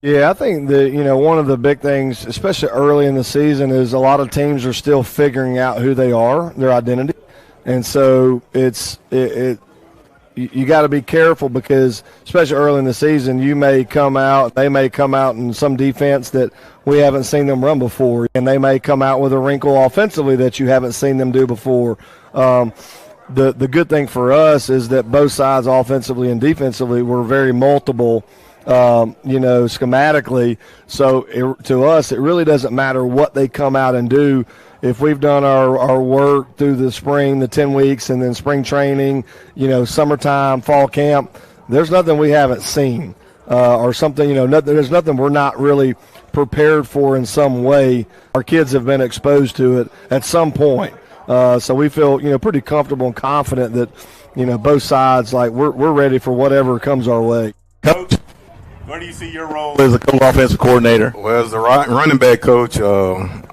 Yeah, I think that, one of the big things, especially early in the season, is a lot of teams are still figuring out who they are, their identity. And so you got to be careful because, especially early in the season, they may come out in some defense that we haven't seen them run before, and they may come out with a wrinkle offensively that you haven't seen them do before. The good thing for us is that both sides, offensively and defensively, were very multiple, schematically. So to us, it really doesn't matter what they come out and do. If we've done our work through the spring, the 10 weeks, and then spring training, summertime, fall camp, there's nothing we haven't seen or something, there's nothing we're not really prepared for in some way. Our kids have been exposed to it at some point. So we feel, pretty comfortable and confident that, both sides, like we're ready for whatever comes our way. Coach, where do you see your role as a co-offensive coordinator? Well, as the running back coach,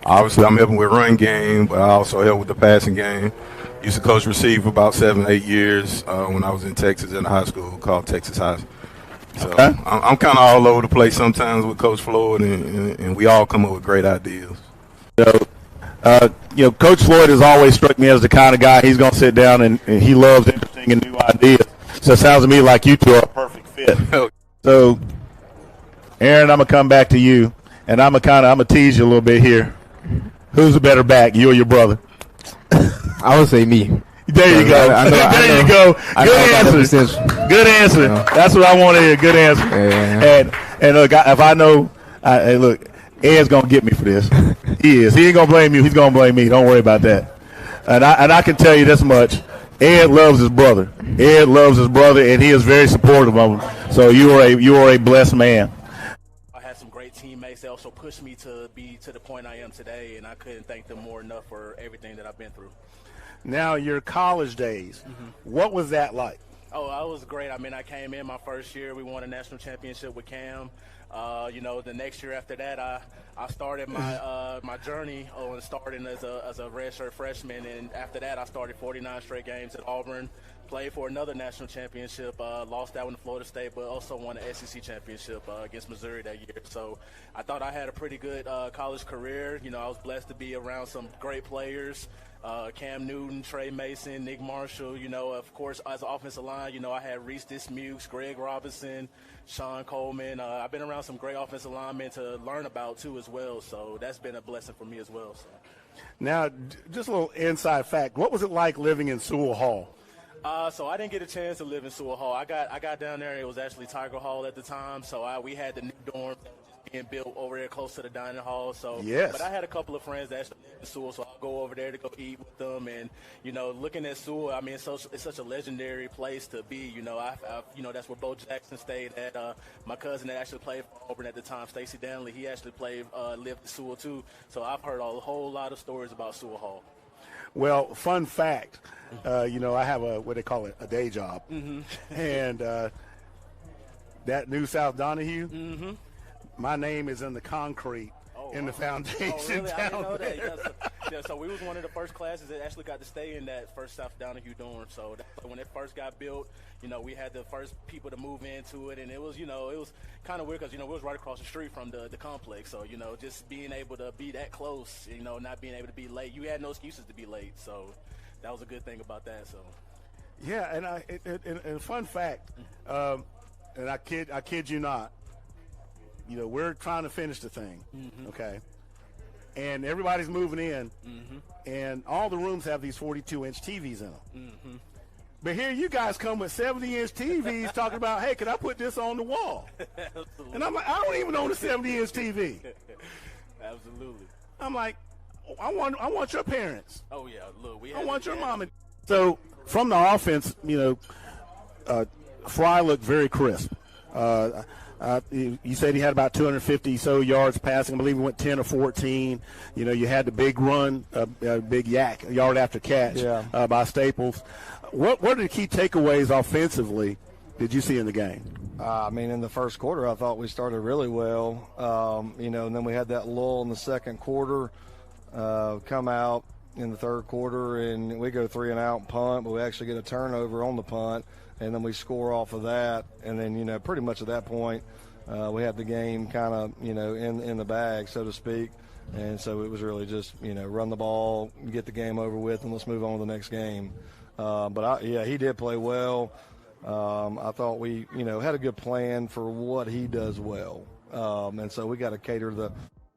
obviously I'm helping with run game, but I also help with the passing game. Used to coach receive for about 7-8 years when I was in Texas in a high school called Texas High. So okay. I'm kind of all over the place sometimes with Coach Floyd, and we all come up with great ideas. So, Coach Floyd has always struck me as the kind of guy, he's going to sit down and he loves interesting and new ideas. So it sounds to me like you two are a perfect fit. So, Aaron, I'm going to come back to you, and I'm going to tease you a little bit here. Who's the better back, you or your brother? I would say me. There you go. There you go. Good answer. Good answer. That's what I want to hear. Good answer. Yeah. And look, if I know, look, Ed's going to get me for this. He is. He ain't going to blame you. He's going to blame me. Don't worry about that. And I can tell you this much. Ed loves his brother. Ed loves his brother, and he is very supportive of him. So you are a blessed man. I had some great teammates. They also pushed me to be to the point I am today, and I couldn't thank them more enough for everything that I've been through. Now, your college days, what was that like? Oh, it was great. I mean, I came in my first year. We won a national championship with Cam. The next year after that, I started my journey on starting as a redshirt freshman, and after that, I started 49 straight games at Auburn. Played for another national championship, lost that one to Florida State, but also won the SEC championship against Missouri that year. So I thought I had a pretty good college career. I was blessed to be around some great players. Cam Newton, Trey Mason, Nick Marshall, of course, as an offensive line, I had Reese Dismukes, Greg Robinson, Sean Coleman. I've been around some great offensive linemen to learn about, too, as well. So that's been a blessing for me as well. So. Now, just a little inside fact. What was it like living in Sewell Hall? So I didn't get a chance to live in Sewell Hall. I got down there. It was actually Tiger Hall at the time. So we had the new dorm that was just being built over there close to the dining hall. So yes. But I had a couple of friends that actually lived in Sewell, so I'll go over there to go eat with them. And looking at Sewell, I mean, it's such a legendary place to be. That's where Bo Jackson stayed at. My cousin that actually played for Auburn at the time, Stacey Danley, he actually lived in Sewell too. So I've heard a whole lot of stories about Sewell Hall. Well, fun fact, I have what they call it, a day job. And that New South Donahue, my name is in the concrete in the foundation. Oh, really? I didn't know there. that. So we was one of the first classes that actually got to stay in that first South Donahue dorm. So when it first got built, we had the first people to move into it, and it was kind of weird because, we was right across the street from the complex. So, just being able to be that close, not being able to be late. You had no excuses to be late. So that was a good thing about that. So. Yeah, and a fun fact, and I kid you not, we're trying to finish the thing, okay? And everybody's moving in, and all the rooms have these 42-inch TVs in them. But here you guys come with 70-inch TVs talking about, hey, can I put this on the wall? And I'm like, I don't even own a 70-inch TV. Absolutely. I'm like, I want your parents. Oh, yeah, look. I want your mom. So from the offense, Fry looked very crisp. You said he had about 250 so yards passing. I believe he went 10 or 14. You had the big run, big yak, yard after catch by Staples. What are the key takeaways offensively did you see in the game? In the first quarter, I thought we started really well. And then we had that lull in the second quarter, come out in the third quarter, and we go 3-and-out punt, but we actually get a turnover on the punt, and then we score off of that. And then, pretty much at that point, we had the game kind of, in the bag, so to speak. And so it was really just, run the ball, get the game over with, and let's move on to the next game. He did play well. I thought we, had a good plan for what he does well. And so we got to cater the.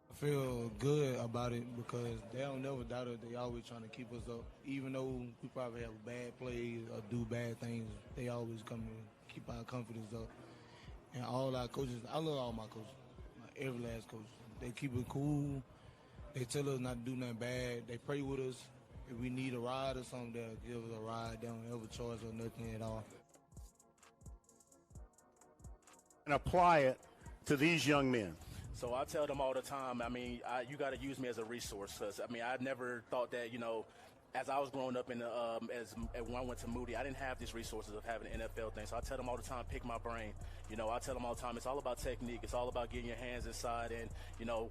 I feel good about it because they don't never doubt it. They always trying to keep us up. Even though we probably have bad plays or do bad things, they always come and keep our confidence up. And all our coaches, I love all my coaches, every last coach. They keep it cool. They tell us not to do nothing bad. They pray with us. If we need a ride or something, they'll give us a ride. They don't ever charge us nothing at all. And apply it to these young men. So I tell them all the time, you got to use me as a resource. Because, I never thought that, as I was growing up when I went to Moody, I didn't have these resources of having an NFL thing. So I tell them all the time, pick my brain. I tell them all the time, it's all about technique. It's all about getting your hands inside and,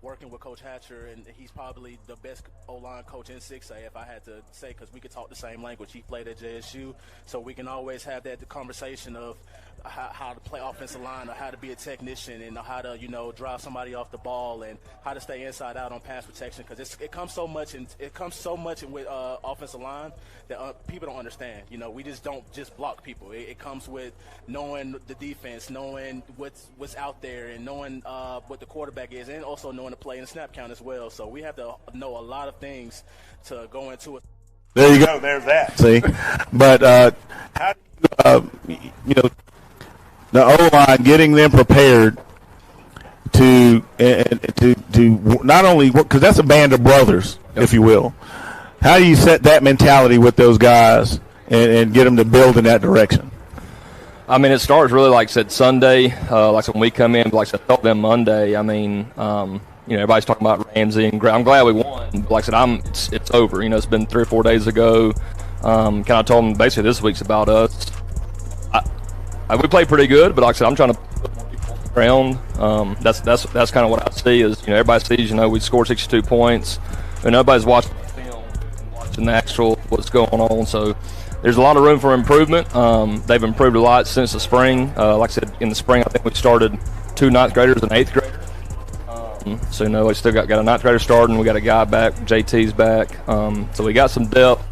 working with Coach Hatcher. And he's probably the best O-line coach in 6A, if I had to say, because we could talk the same language. He played at JSU. So we can always have that conversation of how to play offensive line or how to be a technician and how to, drive somebody off the ball and how to stay inside out on pass protection. Because it comes so much with offensive line that people don't understand. We just don't just block people. It comes with knowing the defense, knowing what's out there, and knowing what the quarterback is, and also knowing the play and snap count as well. So we have to know a lot of things to go into it. There you go. There's that. See, but how do you, the O-line, getting them prepared to not only work, because that's a band of brothers, if you will. How do you set that mentality with those guys and get them to build in that direction? It starts really, like I said, Sunday. Like when we come in, like I said, I told them Monday. Everybody's talking about Ramsey and I'm glad we won. But like I said, it's over. It's been 3 or 4 days ago. Kind of told them basically this week's about us. We played pretty good, but like I said, I'm trying to put more people on the ground. That's kind of what I see is, everybody sees, we scored 62 points, and nobody's watching the film and watching the actual what's going on. So there's a lot of room for improvement. They've improved a lot since the spring. Like I said, in the spring, I think we started 2 9th graders and 8th graders. So, we still got a 9th grader starting. We got a guy back, JT's back. So we got some depth.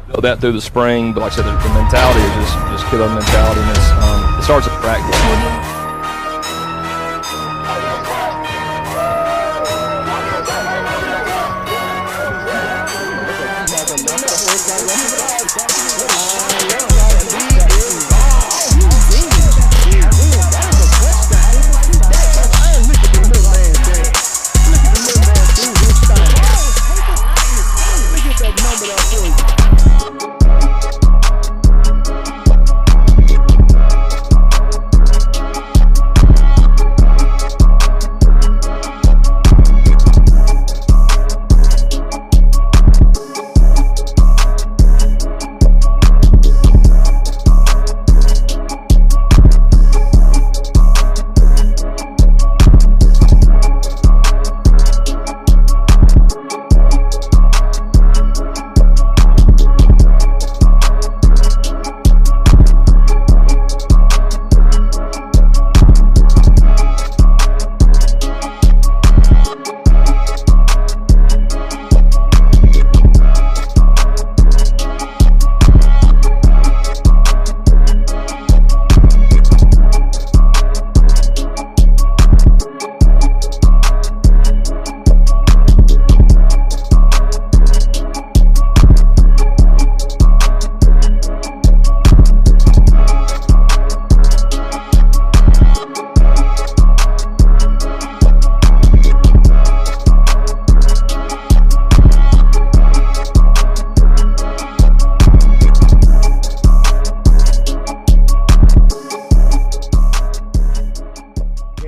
Build that through the spring, but like I said, the mentality is just killer mentality, and it starts at practice.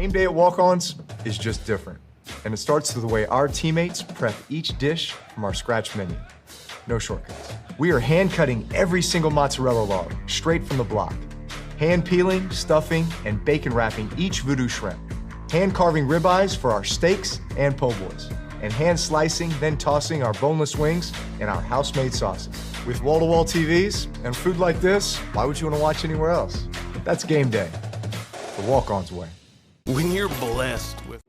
Game day at Walk-Ons is just different, and it starts with the way our teammates prep each dish from our scratch menu. No shortcuts. We are hand-cutting every single mozzarella log straight from the block, hand-peeling, stuffing, and bacon wrapping each voodoo shrimp, hand-carving ribeyes for our steaks and po' boys, and hand-slicing, then tossing our boneless wings and our house-made sauces. With wall-to-wall TVs and food like this, why would you want to watch anywhere else? That's game day, the Walk-Ons way. When you're blessed with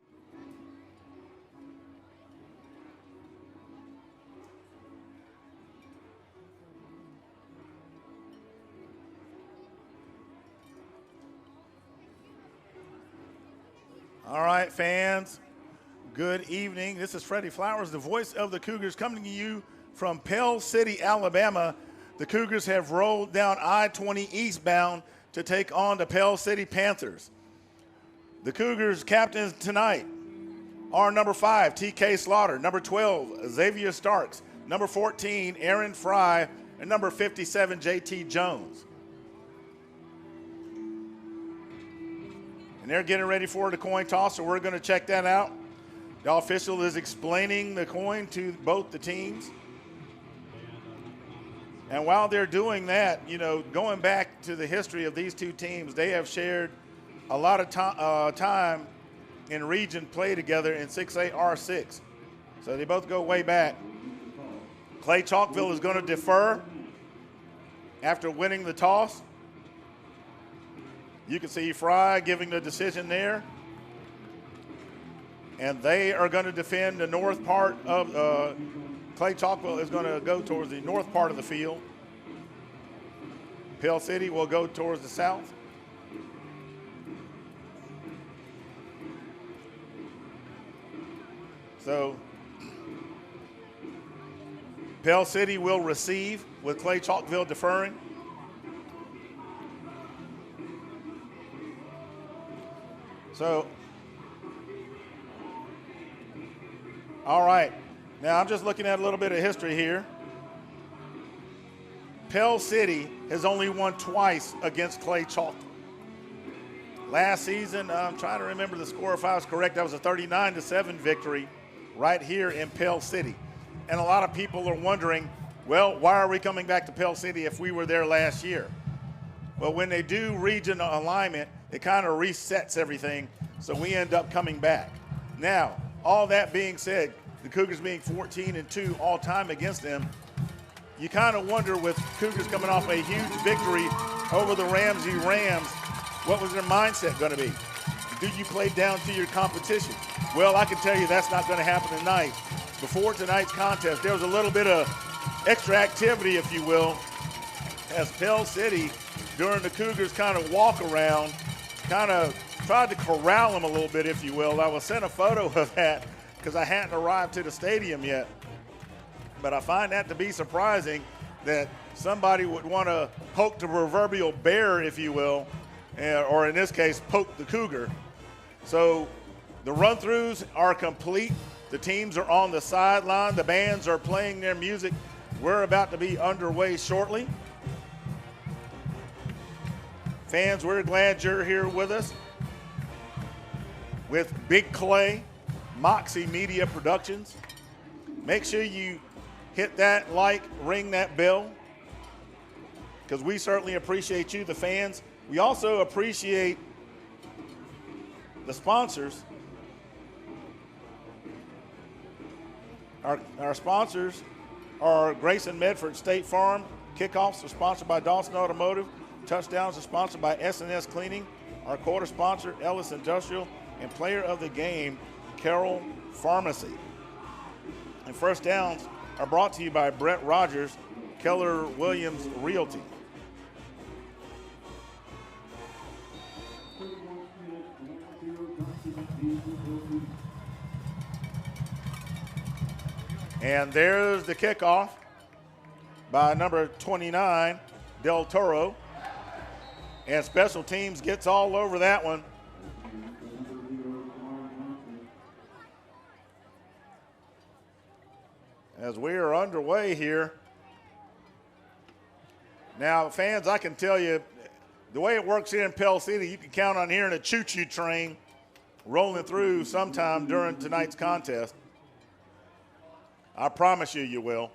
All right, fans, good evening. This is Freddie Flowers, the voice of the Cougars, coming to you from Pell City, Alabama. The Cougars have rolled down I-20 eastbound to take on the Pell City Panthers. The Cougars captains tonight are number 5, T.K. Slaughter, number 12, Xavier Starks, number 14, Aaron Fry, and number 57, J.T. Jones. And they're getting ready for the coin toss, so we're going to check that out. The official is explaining the coin to both the teams. And while they're doing that, you know, going back to the history of these two teams, they have shared a lot of time in region play together in 6A R6. So they both go way back. Clay-Chalkville is going to defer after winning the toss. You can see Fry giving the decision there. And they are going to defend the north part of Clay-Chalkville is going to go towards the north part of the field. Pell City will go towards the south. So Pell City will receive with Clay-Chalkville deferring. So, all right. Now I'm just looking at a little bit of history here. Pell City has only won twice against Clay-Chalkville. Last season, I'm trying to remember the score if I was correct, that was a 39-7 victory right here in Pell City. And a lot of people are wondering, well, why are we coming back to Pell City if we were there last year? Well, when they do region alignment, it kind of resets everything, so we end up coming back. Now, all that being said, the Cougars being 14-2 all time against them, you kind of wonder with Cougars coming off a huge victory over the Ramsey Rams, what was their mindset going to be? Do you play down to your competition? Well, I can tell you that's not going to happen tonight. Before tonight's contest, there was a little bit of extra activity, if you will, as Pell City, during the Cougars kind of walk around, kind of tried to corral them a little bit, if you will. I was sent a photo of that because I hadn't arrived to the stadium yet. But I find that to be surprising that somebody would want to poke the proverbial bear, if you will, or in this case, poke the Cougar. So the run-throughs are complete. The teams are on the sideline. The bands are playing their music. We're about to be underway shortly. Fans, we're glad you're here with us with Big Clay, Moxie Media Productions. Make sure you hit that like, ring that bell, because we certainly appreciate you, the fans. We also appreciate the sponsors. Our sponsors are Grayson Medford State Farm. Kickoffs are sponsored by Dawson Automotive. Touchdowns are sponsored by S&S Cleaning. Our quarter sponsor, Ellis Industrial. And player of the game, Carroll Pharmacy. And first downs are brought to you by Brett Rogers, Keller Williams Realty. And there's the kickoff by number 29, Del Toro. And special teams gets all over that one. As we are underway here. Now, fans, I can tell you, the way it works here in Pell City, you can count on hearing a choo-choo train rolling through sometime during tonight's contest. I promise you, you will.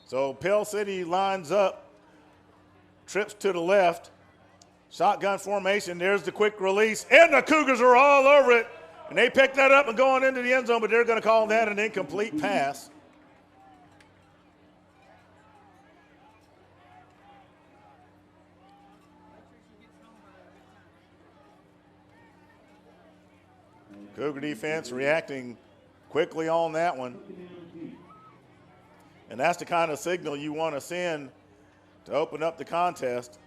So Pell City lines up, trips to the left, shotgun formation. There's the quick release, and the Cougars are all over it. And they pick that up and going into the end zone, but they're going to call that an incomplete pass. Cougar defense reacting quickly on that one. And that's the kind of signal you want to send to open up the contest.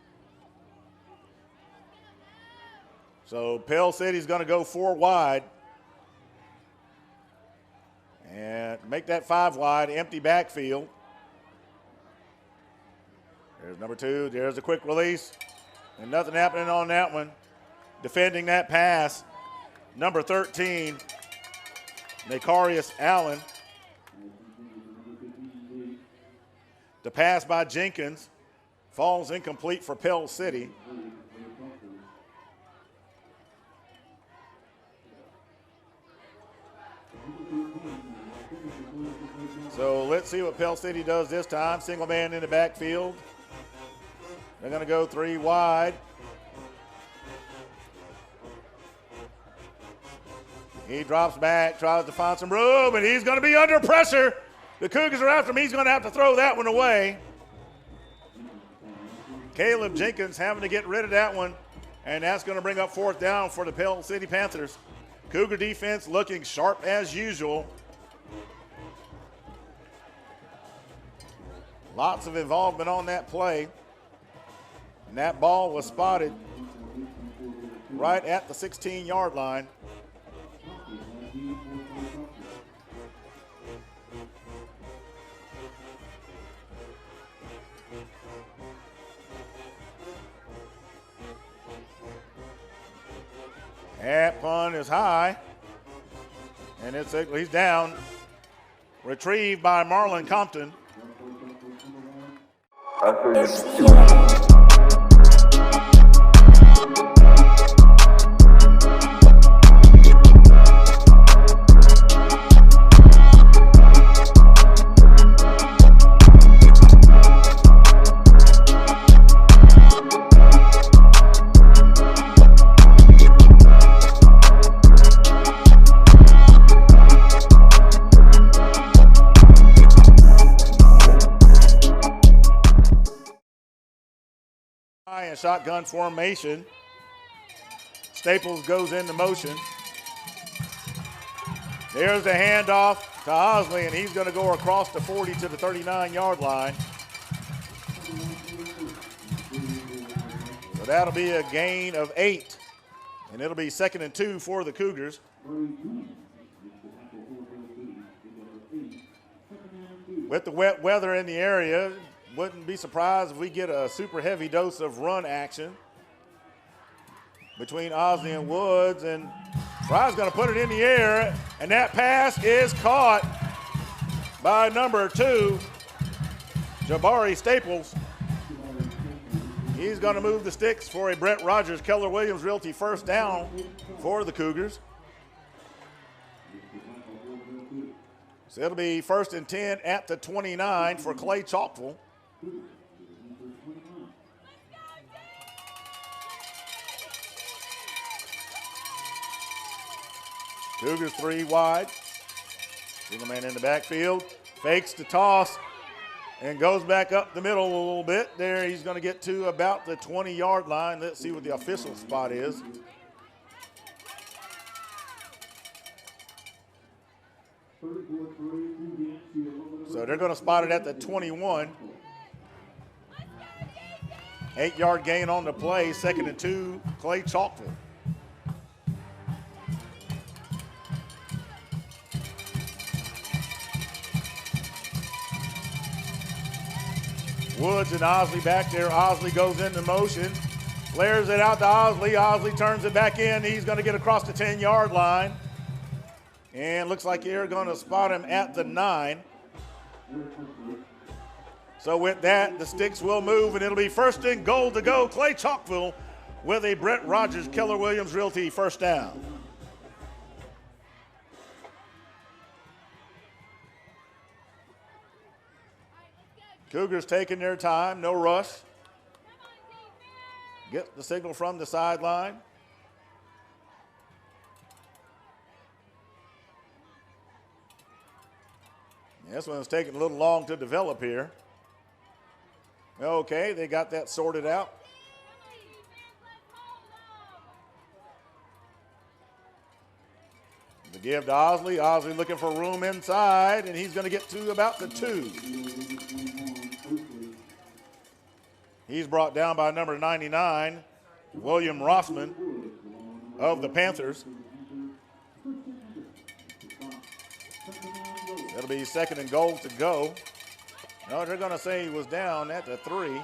So Pell City's going to go 4 wide. And make that 5 wide, empty backfield. There's number 2. There's a quick release. And nothing happening on that one. Defending that pass, number 13, Macarius Allen. The pass by Jenkins falls incomplete for Pell City. So let's see what Pell City does this time. Single man in the backfield. They're going to go 3 wide. He drops back, tries to find some room, and he's going to be under pressure. The Cougars are after him. He's going to have to throw that one away. Caleb Jenkins having to get rid of that one, and that's going to bring up 4th down for the Pell City Panthers. Cougar defense looking sharp as usual. Lots of involvement on that play. And that ball was spotted right at the 16-yard line. That punt is high, and he's down. Retrieved by Marlon Compton. And shotgun formation. Staples goes into motion. There's the handoff to Osley, and he's going to go across the 40 to the 39-yard line. So that'll be a gain of 8, and it'll be 2nd and 2 for the Cougars. With the wet weather in the area, wouldn't be surprised if we get a super heavy dose of run action between Osley and Woods. And Fry's going to put it in the air, and that pass is caught by number 2, Jabari Staples. He's going to move the sticks for a Brett Rogers Keller Williams Realty 1st down for the Cougars. So it'll be 1st and 10 at the 29 for Clay-Chalkville. Cougars 3 wide. Single man in the backfield. Fakes the toss and goes back up the middle a little bit. There he's going to get to about the 20-yard line. Let's see what the official spot is. So they're going to spot it at the 21. 8-yard gain on the play, 2nd and 2, Clay-Chalkville. Woods and Osley back there. Osley goes into motion, flares it out to Osley. Osley turns it back in. He's going to get across the 10-yard line. And looks like they're going to spot him at the 9. So with that, the sticks will move, and it'll be 1st and goal to go. Clay-Chalkville with a Brett Rogers Keller Williams Realty 1st down. Cougars taking their time, no rush. Get the signal from the sideline. This one's taking a little long to develop here. Okay, they got that sorted out. give to Osley. Osley looking for room inside, and he's going to get to about the 2. He's brought down by number 99, William Rossman of the Panthers. It'll be 2nd and goal to go. No, they're going to say he was down at the 3.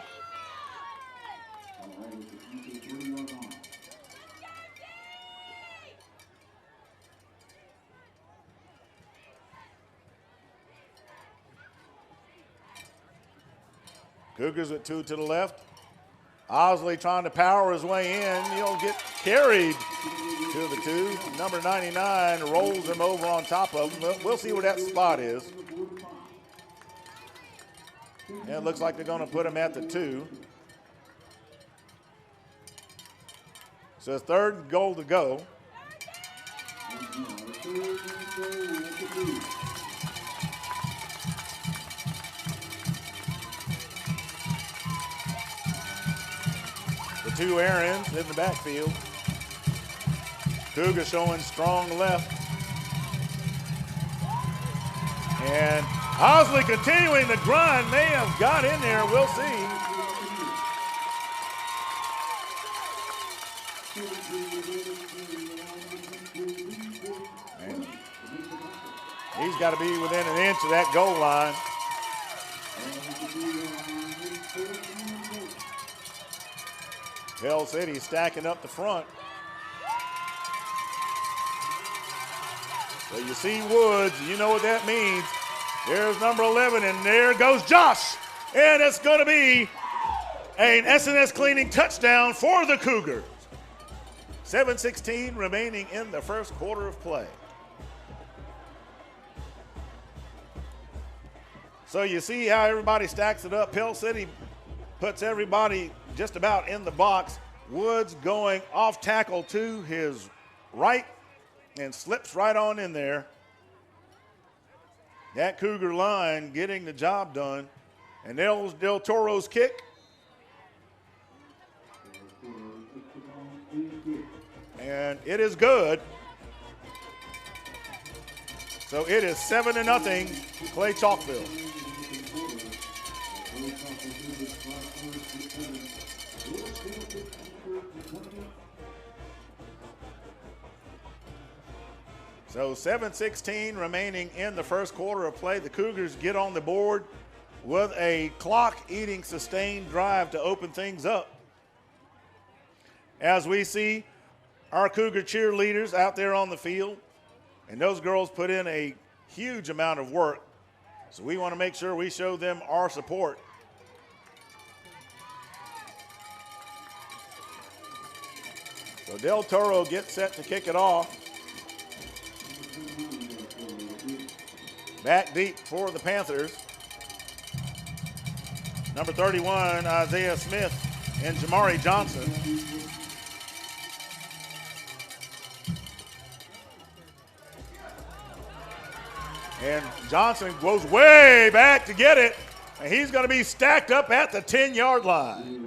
Cougars with 2 to the left. Osley trying to power his way in. He'll get carried to the 2. Number 99 rolls him over on top of him. We'll see where that spot is. And it looks like they're going to put him at the 2. So it's 3rd and goal to go. The 2 Aarons in the backfield. Cougar showing strong left. And Osley continuing to grind. May have got in there. We'll see. And he's got to be within an inch of that goal line. Pell City stacking up the front. So you see Woods, you know what that means. There's number 11, and there goes Josh. And it's going to be an SNS cleaning touchdown for the Cougars. 7:16 remaining in the first quarter of play. So you see how everybody stacks it up. Pell City puts everybody just about in the box. Woods going off tackle to his right and slips right on in there. That Cougar line getting the job done. And there's Del Toro's kick. And it is good. So it is 7-0, Clay-Chalkville. So 7:16 remaining in the first quarter of play. The Cougars get on the board with a clock-eating sustained drive to open things up. As we see our Cougar cheerleaders out there on the field, and those girls put in a huge amount of work. So we want to make sure we show them our support. So Del Toro gets set to kick it off. Back deep for the Panthers. Number 31, Isaiah Smith and Jamari Johnson. And Johnson goes way back to get it. And he's going to be stacked up at the 10-yard line.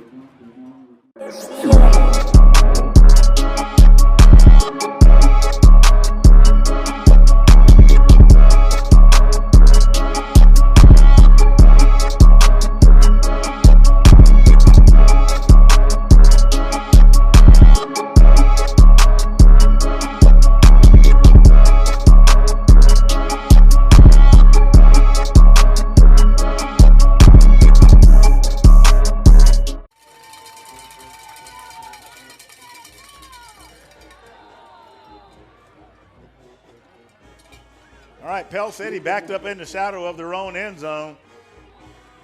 Pell City backed up in the shadow of their own end zone.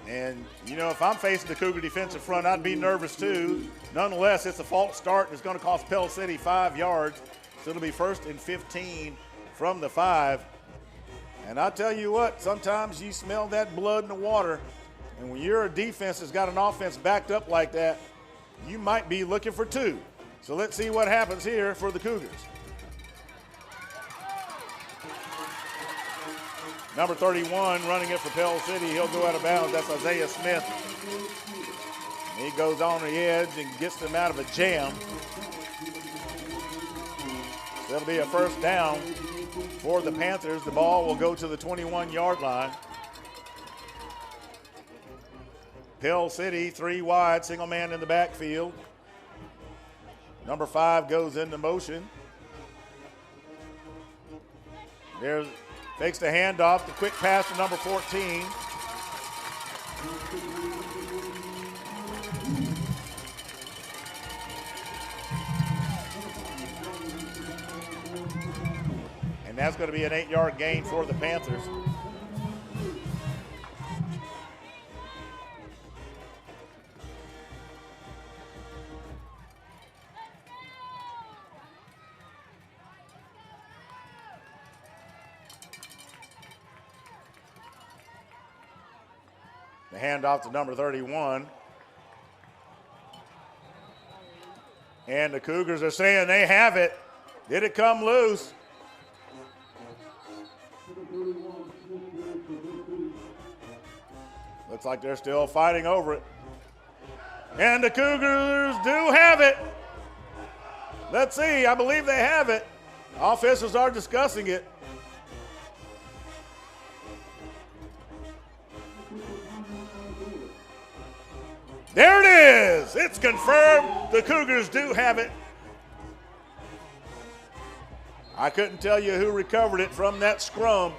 And, you know, if I'm facing the Cougar defensive front, I'd be nervous too. Nonetheless, it's a false start, and it's going to cost Pell City 5 yards. So it'll be 1st and 15 from the 5. And I tell you what, sometimes you smell that blood in the water. And when you're a defense that's got an offense backed up like that, you might be looking for 2. So let's see what happens here for the Cougars. Number 31 running it for Pell City. He'll go out of bounds. That's Isaiah Smith. He goes on the edge and gets them out of a jam. That'll be a 1st down for the Panthers. The ball will go to the 21-yard line. Pell City, 3 wide, single man in the backfield. Number 5 goes into motion. There's fakes the handoff, the quick pass to number 14. And that's going to be an 8-yard gain for the Panthers. The handoff to number 31. And the Cougars are saying they have it. Did it come loose? Looks like they're still fighting over it. And the Cougars do have it. Let's see, I believe they have it. Officials are discussing it. There it is. It's confirmed. The Cougars do have it. I couldn't tell you who recovered it from that scrum.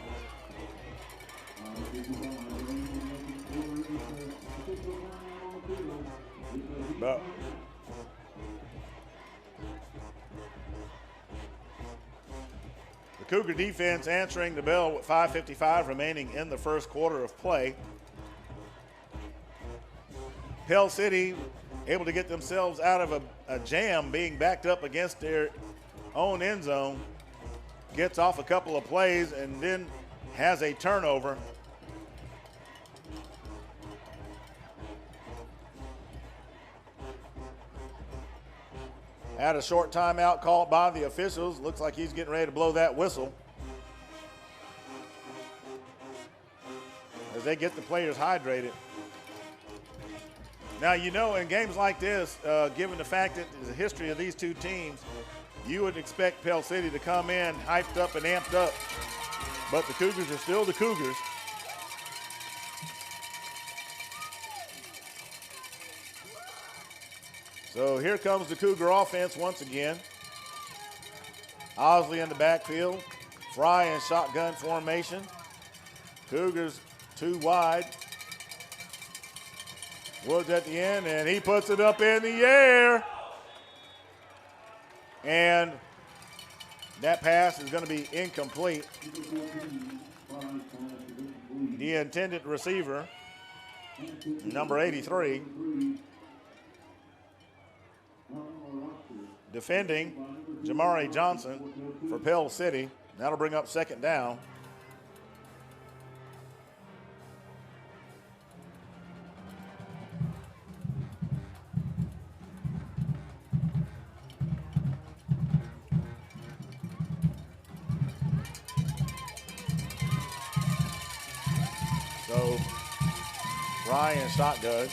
But the Cougar defense answering the bell with 5:55 remaining in the first quarter of play. Pell City able to get themselves out of a jam, being backed up against their own end zone. Gets off a couple of plays and then has a turnover. Had a short timeout called by the officials. Looks like he's getting ready to blow that whistle as they get the players hydrated. Now, you know, in games like this, given the fact that the history of these two teams, you would expect Pell City to come in hyped up and amped up. But the Cougars are still the Cougars. So here comes the Cougar offense once again. Osley in the backfield. Fry in shotgun formation. Cougars 2 wide. Woods at the end, and he puts it up in the air. And that pass is going to be incomplete. The intended receiver, number 83, defending Jamari Johnson for Pell City. That'll bring up second down. So, Ryan shotgun.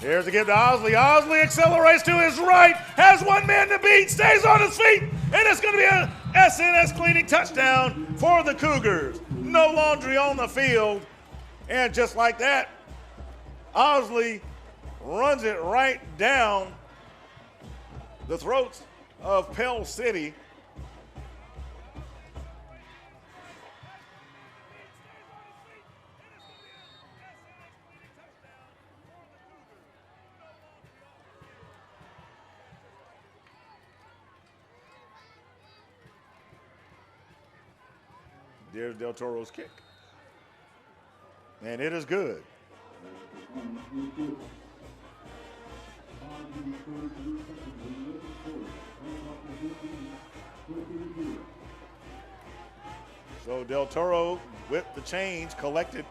Here's the give to Osley. Osley accelerates to his right, has one man to beat, stays on his feet, and it's going to be a SNS cleaning touchdown for the Cougars. No laundry on the field, and just like that, Osley runs it right down the throats of Pell City. There's Del Toro's kick. And it is good. So Del Toro with the change collected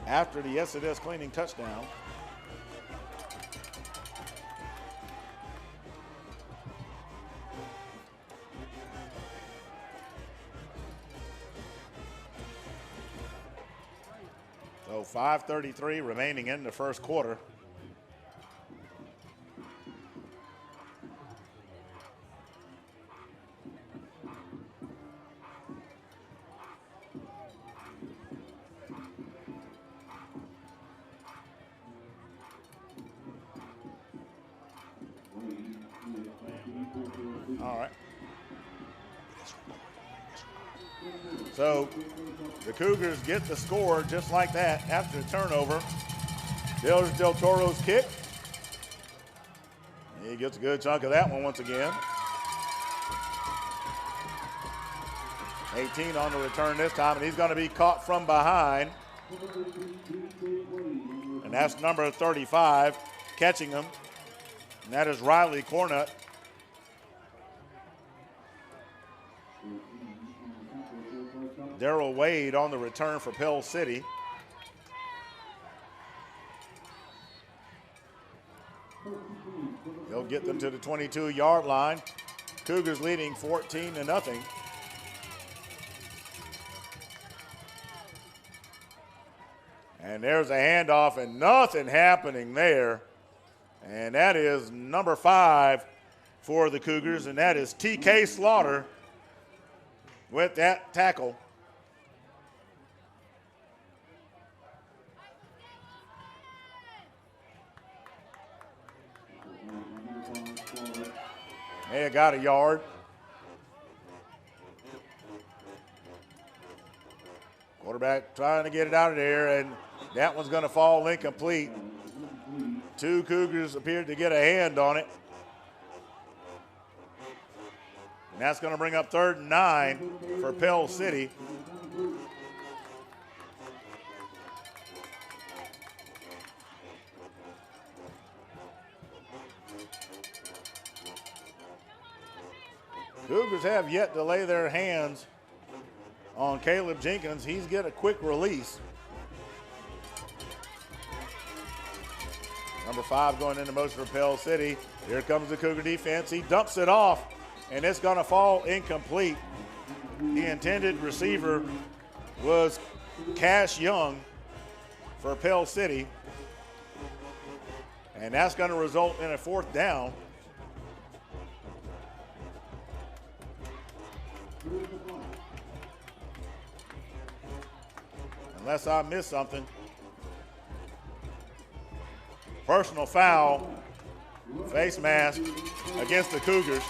after the SNS cleaning touchdown. So 5:33 remaining in the first quarter. All right. So the Cougars get the score just like that after the turnover. There's Del Toro's kick. He gets a good chunk of that one once again. 18 on the return this time, and he's going to be caught from behind. And that's number 35 catching him. And that is Riley Cornut. Darrell Wade on the return for Pell City. He'll get them to the 22-yard line. Cougars leading 14-0. And there's a handoff and nothing happening there. And that is number 5 for the Cougars, and that is TK Slaughter with that tackle. They got a yard. Quarterback trying to get it out of there, and that one's going to fall incomplete. 2 Cougars appeared to get a hand on it. And that's going to bring up 3rd and 9 for Pell City. Cougars have yet to lay their hands on Caleb Jenkins. He's get a quick release. Number 5 going into motion for Pell City. Here comes the Cougar defense. He dumps it off, and it's going to fall incomplete. The intended receiver was Cash Young for Pell City, and that's going to result in a 4th down. Unless I missed something. Personal foul, face mask against the Cougars.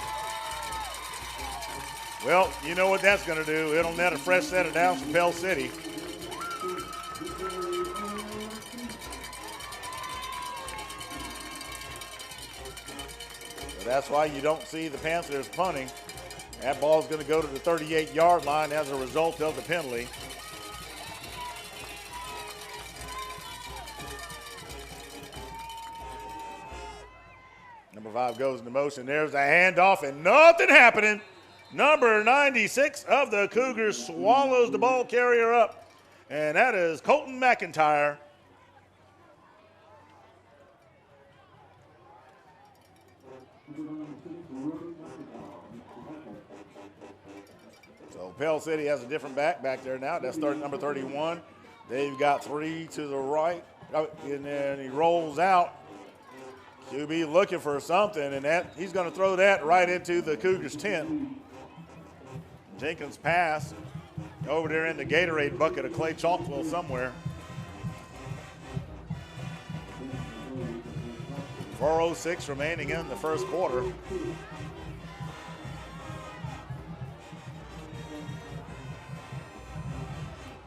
Well, you know what that's going to do. It'll net a fresh set of downs for Pell City. So that's why you don't see the Panthers punting. That ball's going to go to the 38-yard line as a result of the penalty. Number 5 goes into motion. There's a handoff and nothing happening. Number 96 of the Cougars swallows the ball carrier up, and that is Colton McIntyre. So Pell City has a different back there now. That's number 31. They've got 3 to the right, and then he rolls out. QB looking for something, and that he's going to throw that right into the Cougars' 10. Jenkins pass over there in the Gatorade bucket of Clay-Chalkville somewhere. 4:06 remaining in the first quarter.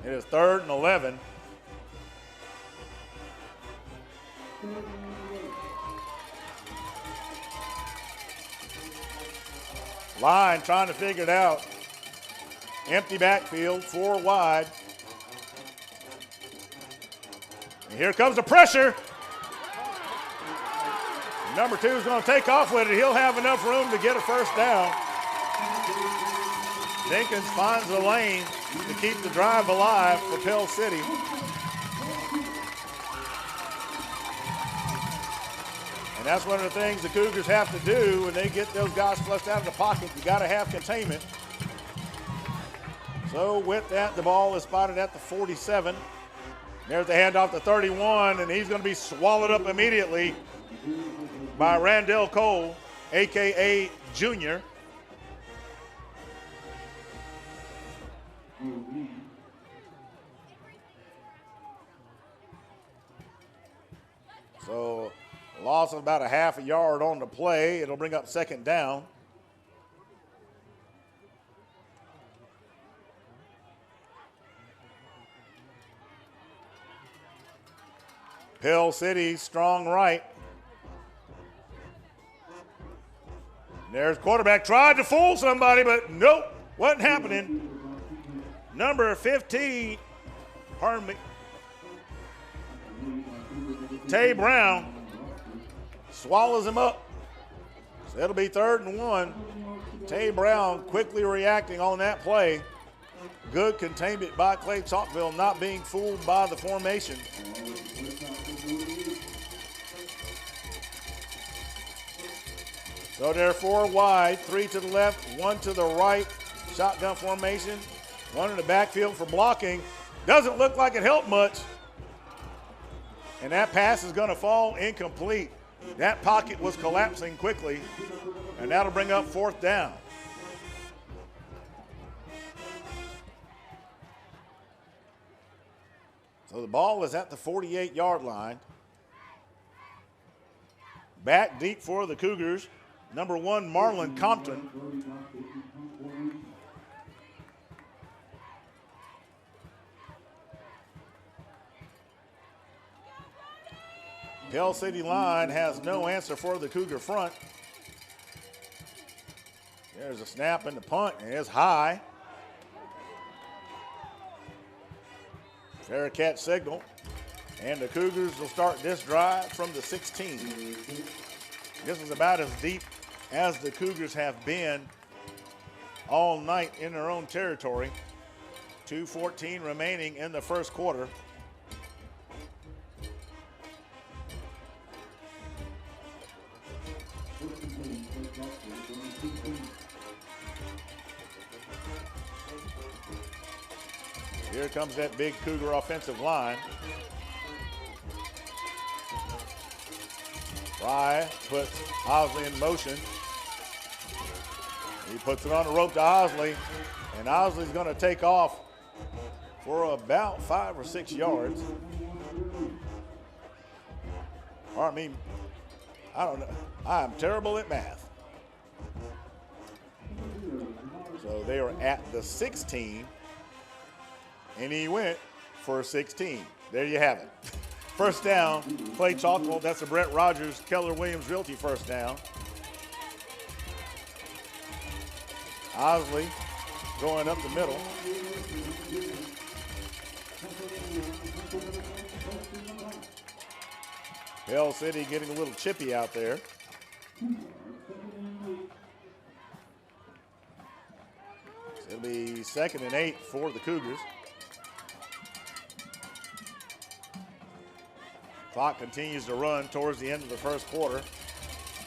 It is 3rd and 11. Line trying to figure it out. Empty backfield, 4 wide. And here comes the pressure. Number 2 is going to take off with it. He'll have enough room to get a first down. Jenkins finds the lane to keep the drive alive for Pell City. And that's one of the things the Cougars have to do when they get those guys flushed out of the pocket. You got to have containment. So with that, the ball is spotted at the 47. There's the handoff to 31, and he's going to be swallowed up immediately by Randall Cole, a.k.a. Junior. So loss of about a half a yard on the play. It'll bring up 2nd down. Pell City, strong right. And there's quarterback, tried to fool somebody, but nope, wasn't happening. Number 15, pardon me, Tay Brown swallows him up. So it'll be 3rd and 1. Tay Brown quickly reacting on that play. Good containment by Clay-Chalkville, not being fooled by the formation. So they're 4 wide, 3 to the left, 1 to the right. Shotgun formation, 1 in the backfield for blocking. Doesn't look like it helped much. And that pass is going to fall incomplete. That pocket was collapsing quickly, and that'll bring up 4th down. So the ball is at the 48-yard line. Back deep for the Cougars, number 1, Marlon Compton. Pell City line has no answer for the Cougar front. There's a snap and the punt, and it's high. Fair catch signal. And the Cougars will start this drive from the 16. This is about as deep as the Cougars have been all night in their own territory. 2:14 remaining in the first quarter. Here comes that big Cougar offensive line. Fry puts Osley in motion. He puts it on the rope to Osley, and Osley's going to take off for about 5 or 6 yards. Or, I mean, I don't know. I'm terrible at math. So they are at the 16. And he went for 16. There you have it. First down, Clay-Chalkville. That's a Brett Rogers, Keller Williams Realty first down. Osley going up the middle. Pell City getting a little chippy out there. It'll be 2nd and 8 for the Cougars. Clock continues to run towards the end of the first quarter.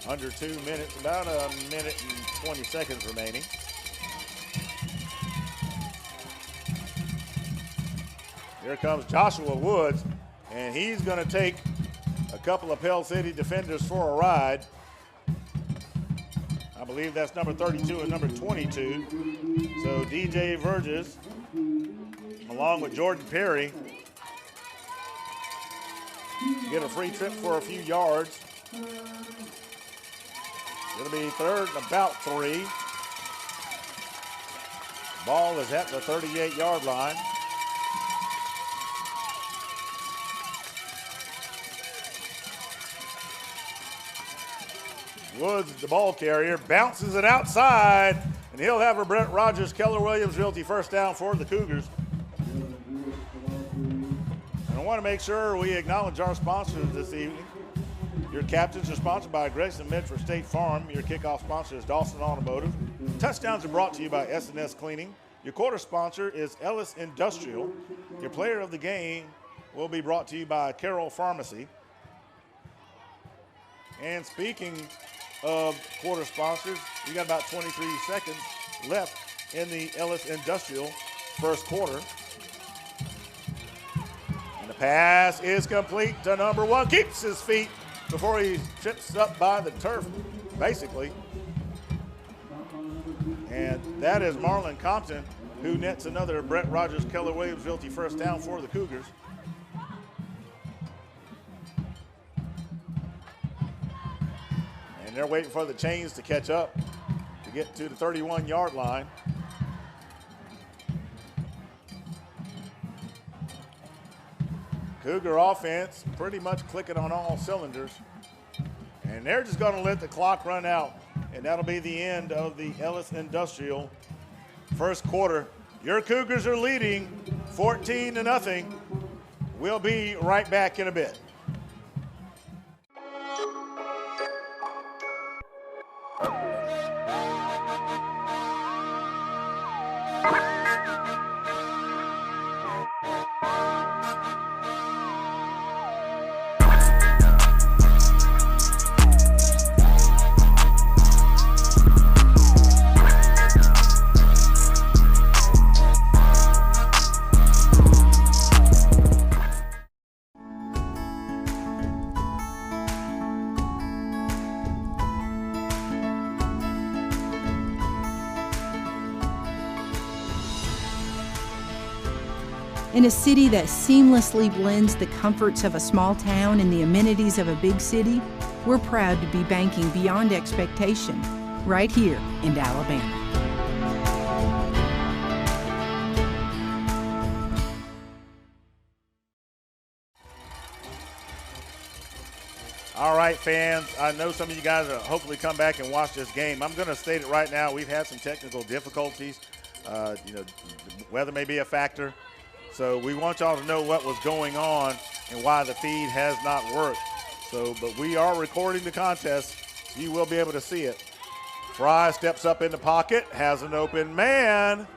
Under 2 minutes, about a minute and 20 seconds remaining. Here comes Joshua Woods, and he's going to take a couple of Pell City defenders for a ride. I believe that's number 32 and number 22. So DJ Verges, along with Jordan Perry, get a free trip for a few yards. It'll be 3rd and about 3. Ball is at the 38-yard line. Woods, the ball carrier, bounces it outside, and he'll have a Brett Rogers, Keller Williams Realty first down for the Cougars. I want to make sure we acknowledge our sponsors this evening. Your captains are sponsored by Grayson Medford State Farm. Your kickoff sponsor is Dawson Automotive. Touchdowns are brought to you by S&S Cleaning. Your quarter sponsor is Ellis Industrial. Your player of the game will be brought to you by Carroll Pharmacy. And speaking of quarter sponsors, we got about 23 seconds left in the Ellis Industrial first quarter. Pass is complete to number 1. Keeps his feet before he trips up by the turf, basically. And that is Marlon Compton, who nets another Brett Rogers, Keller Williams Realty first down for the Cougars. And they're waiting for the chains to catch up to get to the 31-yard line. Cougar offense pretty much clicking on all cylinders. And they're just going to let the clock run out. And that'll be the end of the Ellis Industrial first quarter. Your Cougars are leading 14-0. We'll be right back in a bit. In a city that seamlessly blends the comforts of a small town and the amenities of a big city, we're proud to be banking beyond expectation right here in Alabama. All right, fans, I know some of you guys will hopefully come back and watch this game. I'm going to state it right now. We've had some technical difficulties. The weather may be a factor. So we want y'all to know what was going on and why the feed has not worked. But we are recording the contest. You will be able to see it. Fry steps up in the pocket, has an open man,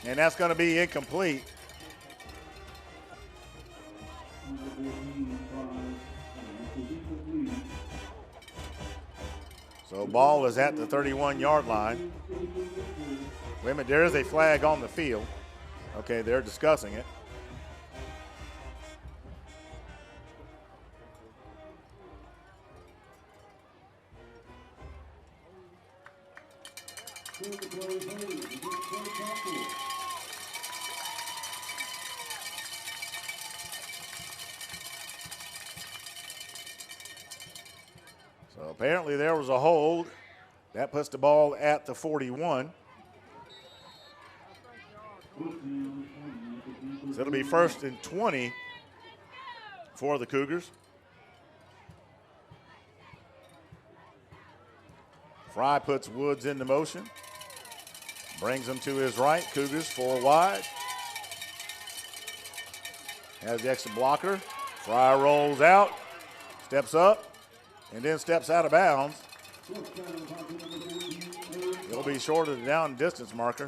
and that's going to be incomplete. So ball is at the 31-yard line. Wait a minute, there is a flag on the field. Okay, they're discussing it. So apparently there was a hold. That puts the ball at the 41. So it'll be 1st and 20 for the Cougars. Fry puts Woods into motion. Brings him to his right. Cougars 4 wide. Has the extra blocker. Fry rolls out. Steps up. And then steps out of bounds. It'll be short of the down distance marker.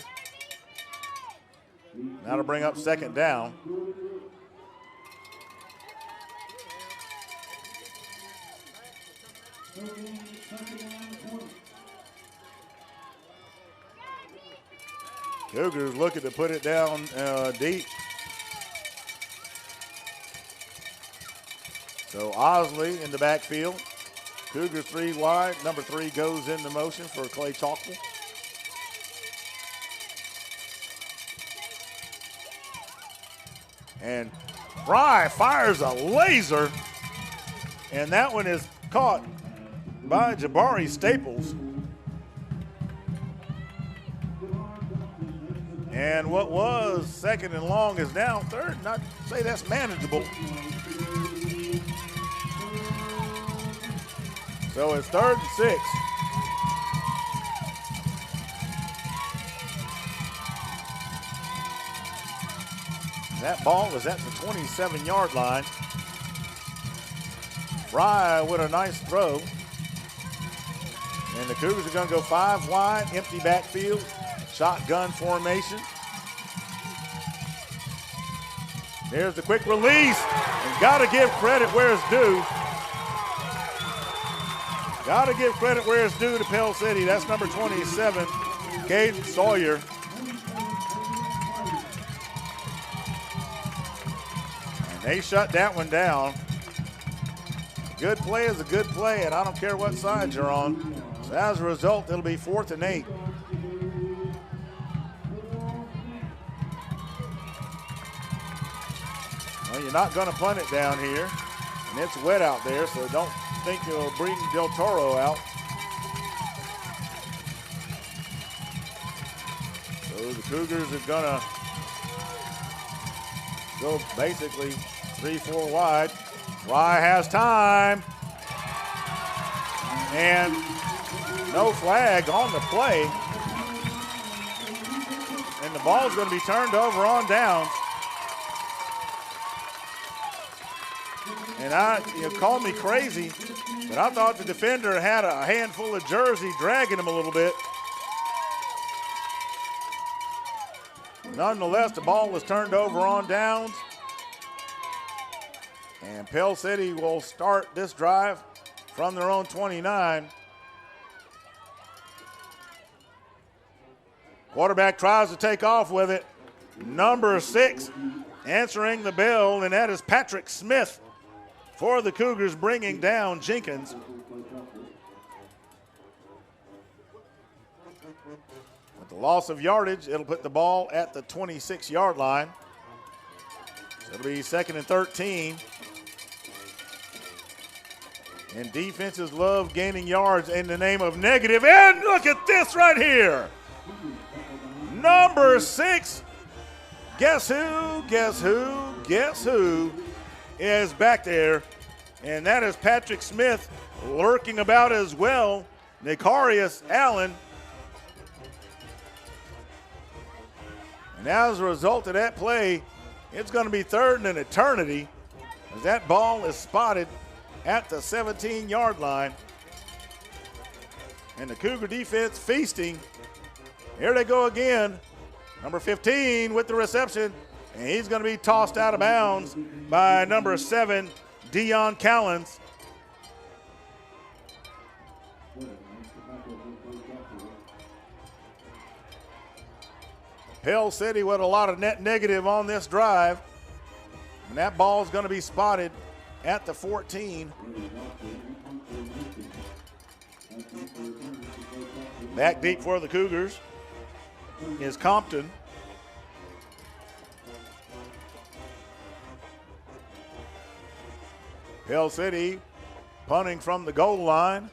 That'll bring up 2nd down. Cougars looking to put it down deep. So Osley in the backfield. Cougars 3 wide. Number 3 goes into motion for Clay-Chalkville. And Fry fires a laser, and that one is caught by Jabari Staples. And what was 2nd and long is now 3rd. Not say that's manageable. So it's 3rd and 6. That ball is at the 27-yard line. Fry with a nice throw. And the Cougars are going to go 5 wide, empty backfield, shotgun formation. There's the quick release. And got to give credit where it's due. Got to give credit where it's due to Pell City. That's number 27, Caden Sawyer. They shut that one down. Good play is a good play, and I don't care what side you're on. So as a result, it'll be 4th and 8. Well, you're not going to punt it down here, and it's wet out there, so don't think you'll bring Del Toro out. So the Cougars are going to Go basically 3-4 wide. Fry has time. And no flag on the play. And the ball's going to be turned over on downs. And call me crazy, but I thought the defender had a handful of jersey dragging him a little bit. Nonetheless, the ball was turned over on downs. And Pell City will start this drive from their own 29. Quarterback tries to take off with it. Number 6 answering the bell, and that is Patrick Smith for the Cougars, bringing down Jenkins. With the loss of yardage, it'll put the ball at the 26-yard line. So it'll be 2nd and 13. And defenses love gaining yards in the name of negative. And look at this right here. Number 6. Guess who is back there? And that is Patrick Smith lurking about as well. Nicarius Allen. And as a result of that play, it's going to be 3rd and an eternity as that ball is spotted at the 17-yard line. And the Cougar defense feasting. Here they go again. Number 15 with the reception. And he's going to be tossed out of bounds by number 7, Dion Callens. Pell City with a lot of net negative on this drive. And that ball is going to be spotted at the 14. Back deep for the Cougars is Compton. Pell City punting from the goal line.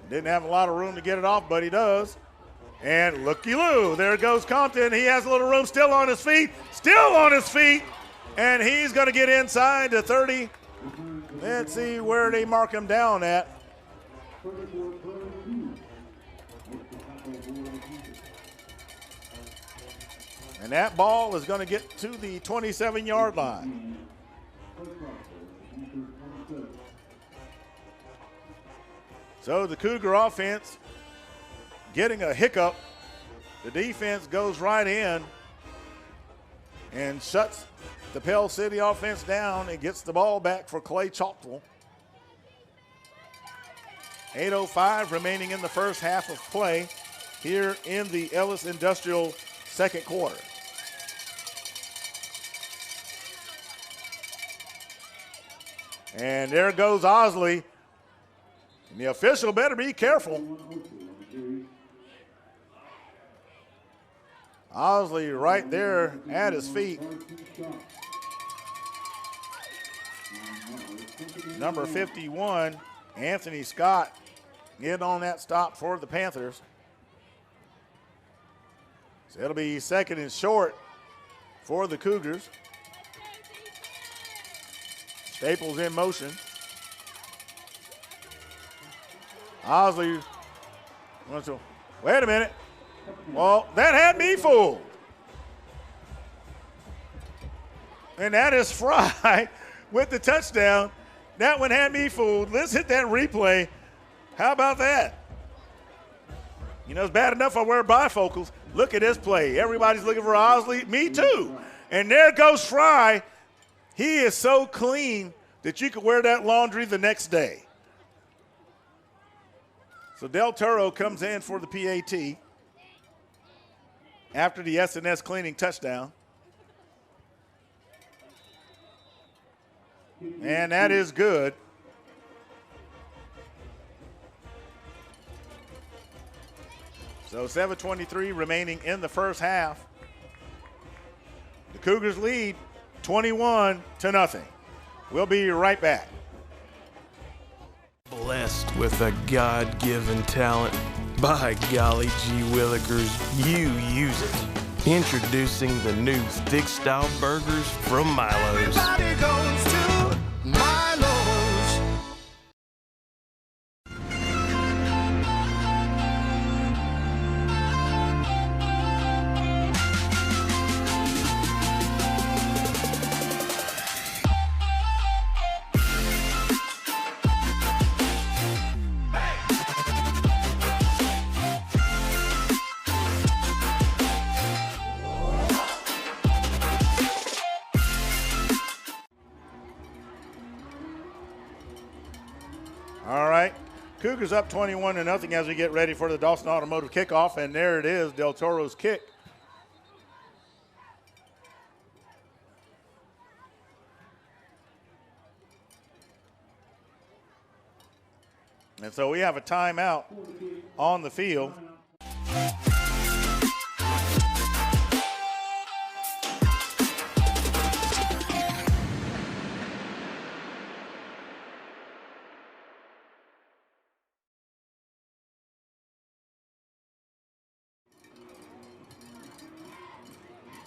Didn't have a lot of room to get it off, but he does. And looky-loo, there goes Compton. He has a little room, still on his feet. And he's going to get inside to 30. Let's see where they mark him down at. And that ball is going to get to the 27-yard line. So the Cougar offense getting a hiccup. The defense goes right in and shuts the Pell City offense down and gets the ball back for Clay-Chalkville. 8:05 remaining in the first half of play here in the Ellis Industrial second quarter. And there goes Osley. And the official better be careful. Osley right there at his feet. Number 51, Anthony Scott, in on that stop for the Panthers. So it'll be 2nd and short for the Cougars. Staples in motion. Osley, wait a minute. Well, that had me fooled. And that is Fry with the touchdown. That one had me fooled. Let's hit that replay. How about that? You know, it's bad enough I wear bifocals. Look at this play. Everybody's looking for Osley. Me too. And there goes Fry. He is so clean that you could wear that laundry the next day. So Del Toro comes in for the PAT after the S&S cleaning touchdown. And that is good. So 7:23 remaining in the first half. The Cougars lead 21-0. We'll be right back. Blessed with a God-given talent. By golly gee willikers, you use it. Introducing the new stick-style burgers from Milo's. Everybody goes to Milo's. All right. Cougars up 21-0 as we get ready for the Dawson Automotive kickoff, and there it is, Del Toro's kick. And so we have a timeout on the field.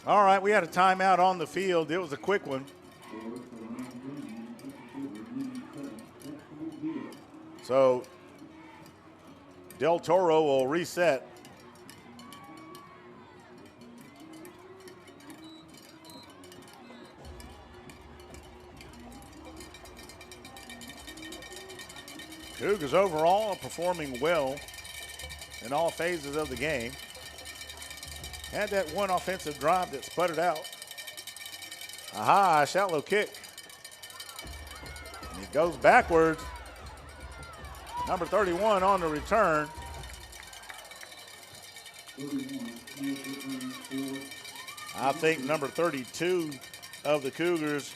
All right, we had a timeout on the field. It was a quick one. So Del Toro will reset. Cougars overall are performing well in all phases of the game. Had that one offensive drive that sputtered out. Aha, shallow kick. And he goes backwards. Number 31 on the return. I think number 32 of the Cougars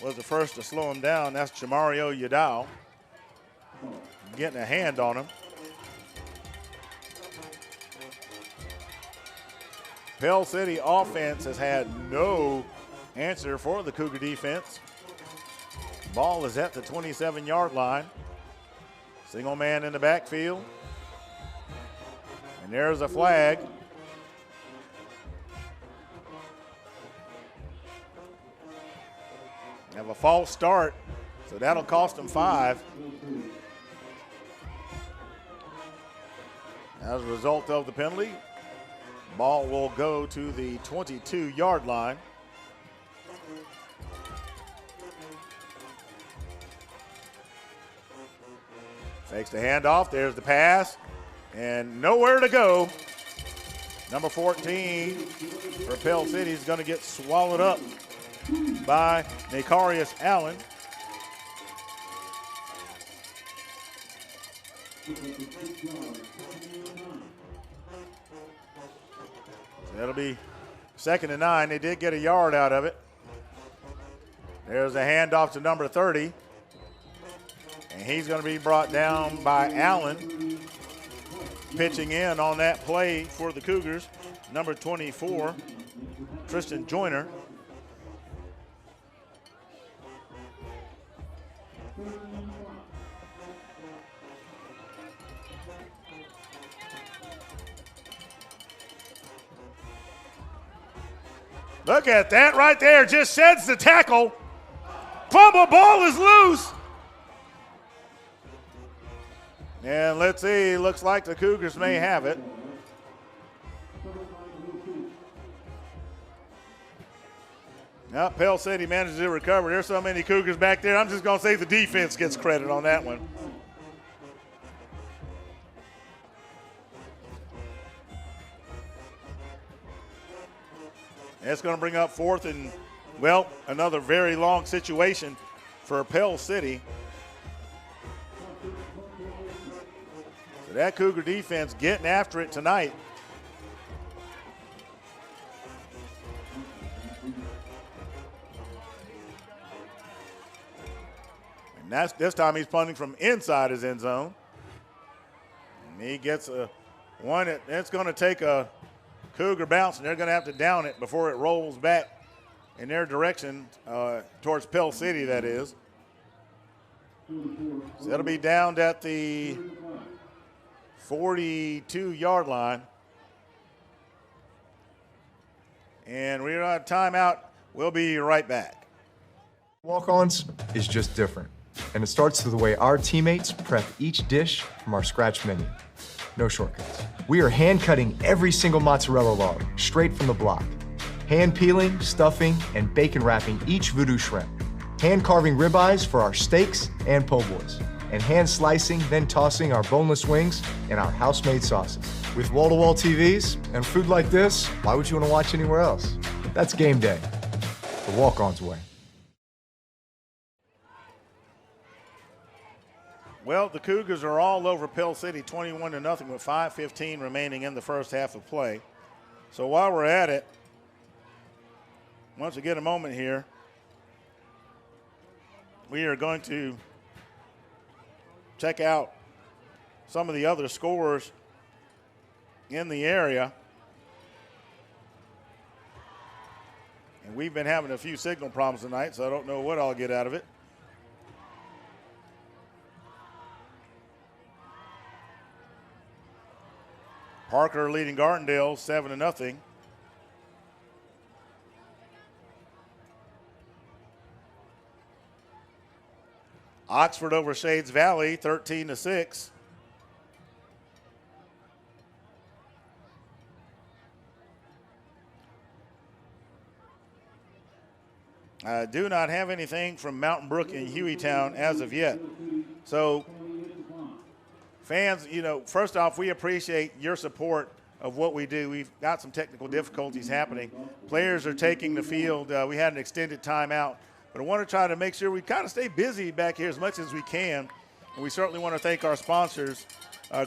was the first to slow him down. That's Jamario Yadal. Getting a hand on him. Pell City offense has had no answer for the Cougar defense. Ball is at the 27-yard line. Single man in the backfield. And there's a flag. Have a false start, so that'll cost them 5. As a result of the penalty, ball will go to the 22-yard line. Fakes the handoff. There's the pass. And nowhere to go. Number 14 for Pell City is going to get swallowed up by Nakarius Allen. So that'll be 2nd and 9. They did get a yard out of it. There's a handoff to number 30. And he's going to be brought down by Allen. Pitching in on that play for the Cougars, number 24, Tristan Joyner. Look at that right there, just sheds the tackle. Fumble, ball is loose. And let's see, looks like the Cougars may have it. Now, Pell City manages to recover. There's so many Cougars back there. I'm just going to say the defense gets credit on that one. And it's going to bring up 4th and, well, another very long situation for Pell City. So that Cougar defense getting after it tonight. And that's this time he's punting from inside his end zone. And he gets a one. It's going to take a Cougar bounce, and they're going to have to down it before it rolls back in their direction towards Pell City, that is. So that'll be downed at the 42-yard line. And we're on timeout. We'll be right back. Walk-ons is just different. And it starts with the way our teammates prep each dish from our scratch menu. No shortcuts. We are hand-cutting every single mozzarella log straight from the block. Hand-peeling, stuffing, and bacon wrapping each voodoo shrimp. Hand-carving ribeyes for our steaks and po' boys. And hand-slicing, then tossing our boneless wings in our house-made sauces. With wall-to-wall TVs and food like this, why would you want to watch anywhere else? That's game day. The walk-on's way. Well, the Cougars are all over Pell City, 21-0 with 5:15 remaining in the first half of play. So while we're at it, once we get a moment here, we are going to check out some of the other scorers in the area. And we've been having a few signal problems tonight, so I don't know what I'll get out of it. Parker leading Gardendale 7-0. Oxford over Shades Valley 13-6. I do not have anything from Mountain Brook and Hueytown as of yet. So fans, first off, we appreciate your support of what we do. We've got some technical difficulties happening. Players are taking the field. We had an extended timeout, but I want to try to make sure we kind of stay busy back here as much as we can. And we certainly want to thank our sponsors,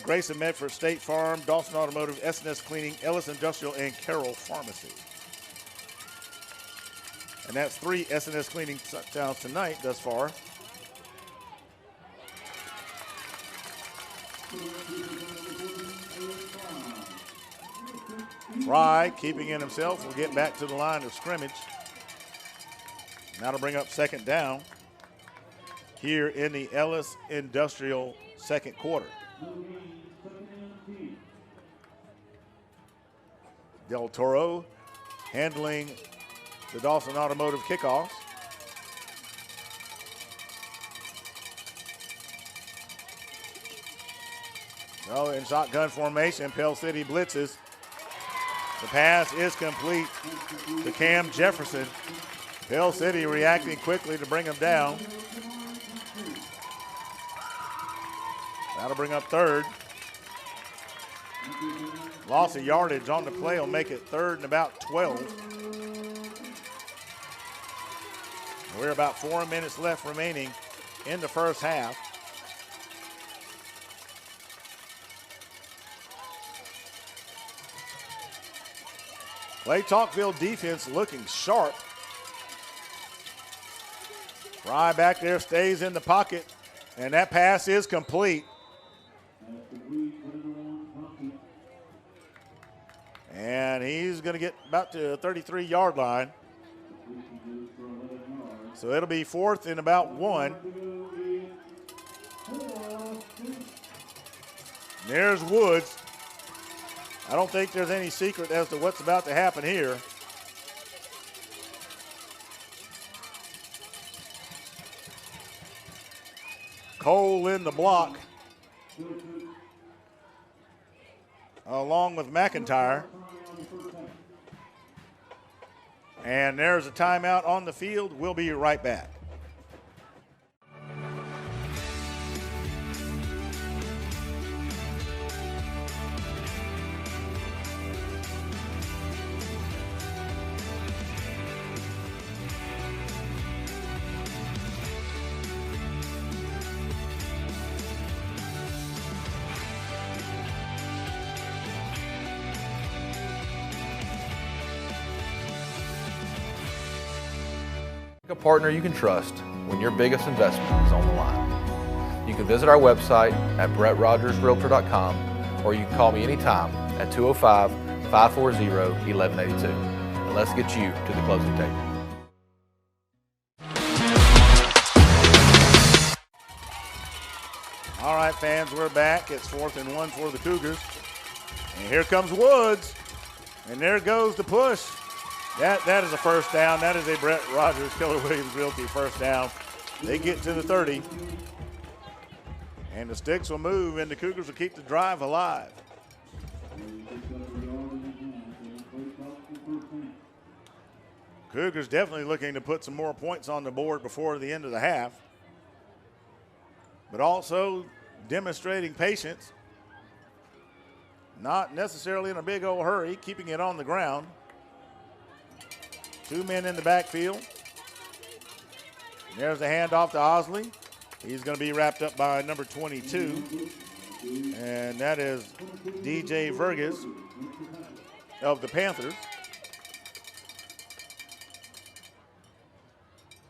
Grayson Medford State Farm, Dawson Automotive, S&S Cleaning, Ellis Industrial, and Carroll Pharmacy. And that's 3 S&S Cleaning touchdowns tonight thus far. Fry keeping in himself will get back to the line of scrimmage. That'll bring up second down here in the Ellis Industrial second quarter. Del Toro handling the Dawson Automotive kickoffs. Well, in shotgun formation, Pell City blitzes. The pass is complete to Cam Jefferson. Pell City reacting quickly to bring him down. That'll bring up third. Loss of yardage on the play will make it third and about 12. We're about 4 minutes left remaining in the first half. Clay-Chalkville defense looking sharp. Fry back there stays in the pocket, and that pass is complete. And he's going to get about to the 33-yard line. So it'll be fourth and about 1. There's Woods. I don't think there's any secret as to what's about to happen here. Cole in the block, along with McIntyre. And there's a timeout on the field. We'll be right back. A partner you can trust when your biggest investment is on the line. You can visit our website at BrettRogersRealtor.com, or you can call me anytime at 205-540-1182. And let's get you to the closing table. All right, fans, we're back. It's 4th and 1 for the Cougars. And here comes Woods. And there goes the push. That is a first down. That is a Brett Rogers, Keller Williams Realty first down. They get to the 30. And the sticks will move, and the Cougars will keep the drive alive. Cougars definitely looking to put some more points on the board before the end of the half, but also demonstrating patience, not necessarily in a big old hurry, keeping it on the ground. 2 men in the backfield. There's a handoff to Osley. He's going to be wrapped up by number 22, and that is DJ Vergas of the Panthers.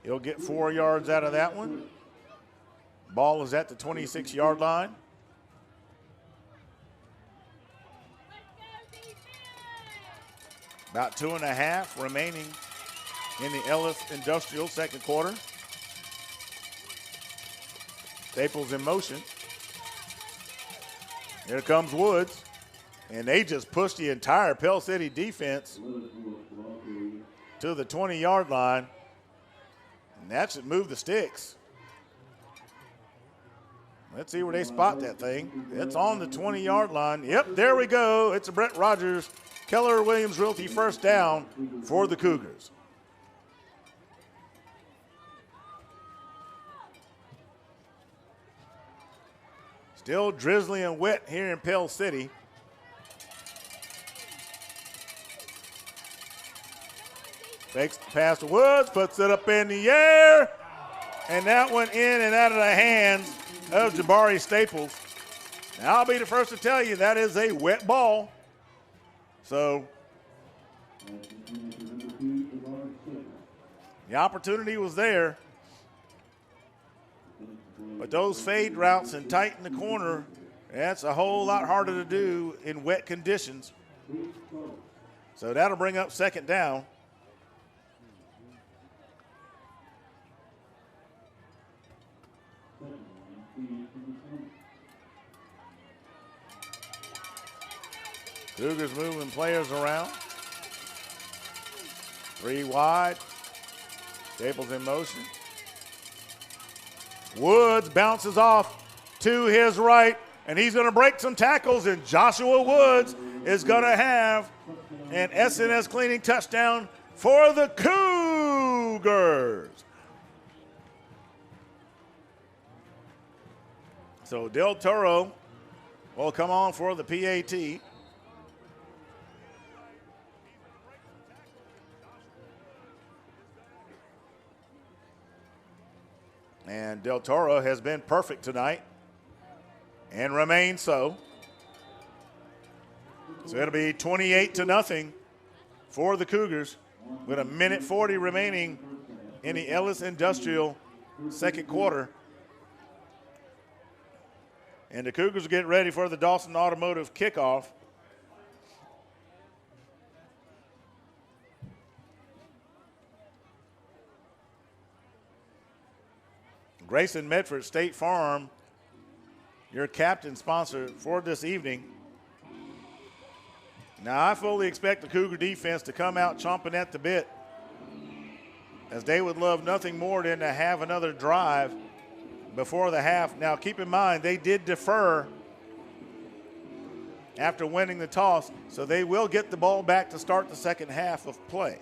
He'll get 4 yards out of that one. Ball is at the 26-yard line. About 2.5 remaining in the Ellis Industrial second quarter. Staples in motion. Here comes Woods. And they just pushed the entire Pell City defense to the 20-yard line. And that should move the sticks. Let's see where they spot that thing. It's on the 20-yard line. Yep, there we go. It's a Brett Rogers, Keller Williams Realty first down for the Cougars. Still drizzly and wet here in Pell City. Fakes the pass to Woods, puts it up in the air, and that went in and out of the hands of Jabari Staples. Now, I'll be the first to tell you that is a wet ball. So, the opportunity was there. But those fade routes and tight in the corner, that's a whole lot harder to do in wet conditions. So that'll bring up second down. Cougars moving players around. 3 wide. Staples in motion. Woods bounces off to his right, and he's going to break some tackles, and Joshua Woods is going to have an SNS cleaning touchdown for the Cougars. So Del Toro will come on for the PAT. And Del Toro has been perfect tonight and remains so. So it'll be 28-0 for the Cougars with 1:40 remaining in the Ellis Industrial second quarter. And the Cougars will get ready for the Dawson Automotive kickoff. Grayson Medford State Farm, your captain sponsor for this evening. Now, I fully expect the Cougar defense to come out chomping at the bit, as they would love nothing more than to have another drive before the half. Now, keep in mind, they did defer after winning the toss, so they will get the ball back to start the second half of play.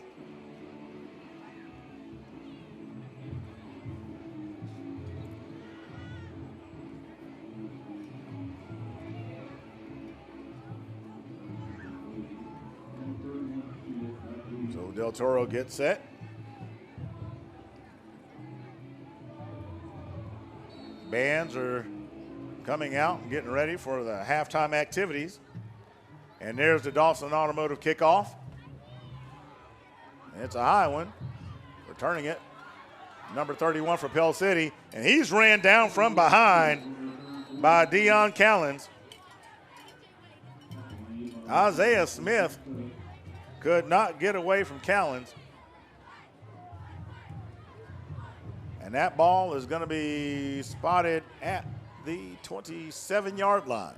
Del Toro gets set. Bands are coming out and getting ready for the halftime activities. And there's the Dawson Automotive kickoff. It's a high one. Returning it, number 31 for Pell City. And he's ran down from behind by Deion Callens. Isaiah Smith could not get away from Callens. And that ball is going to be spotted at the 27-yard line.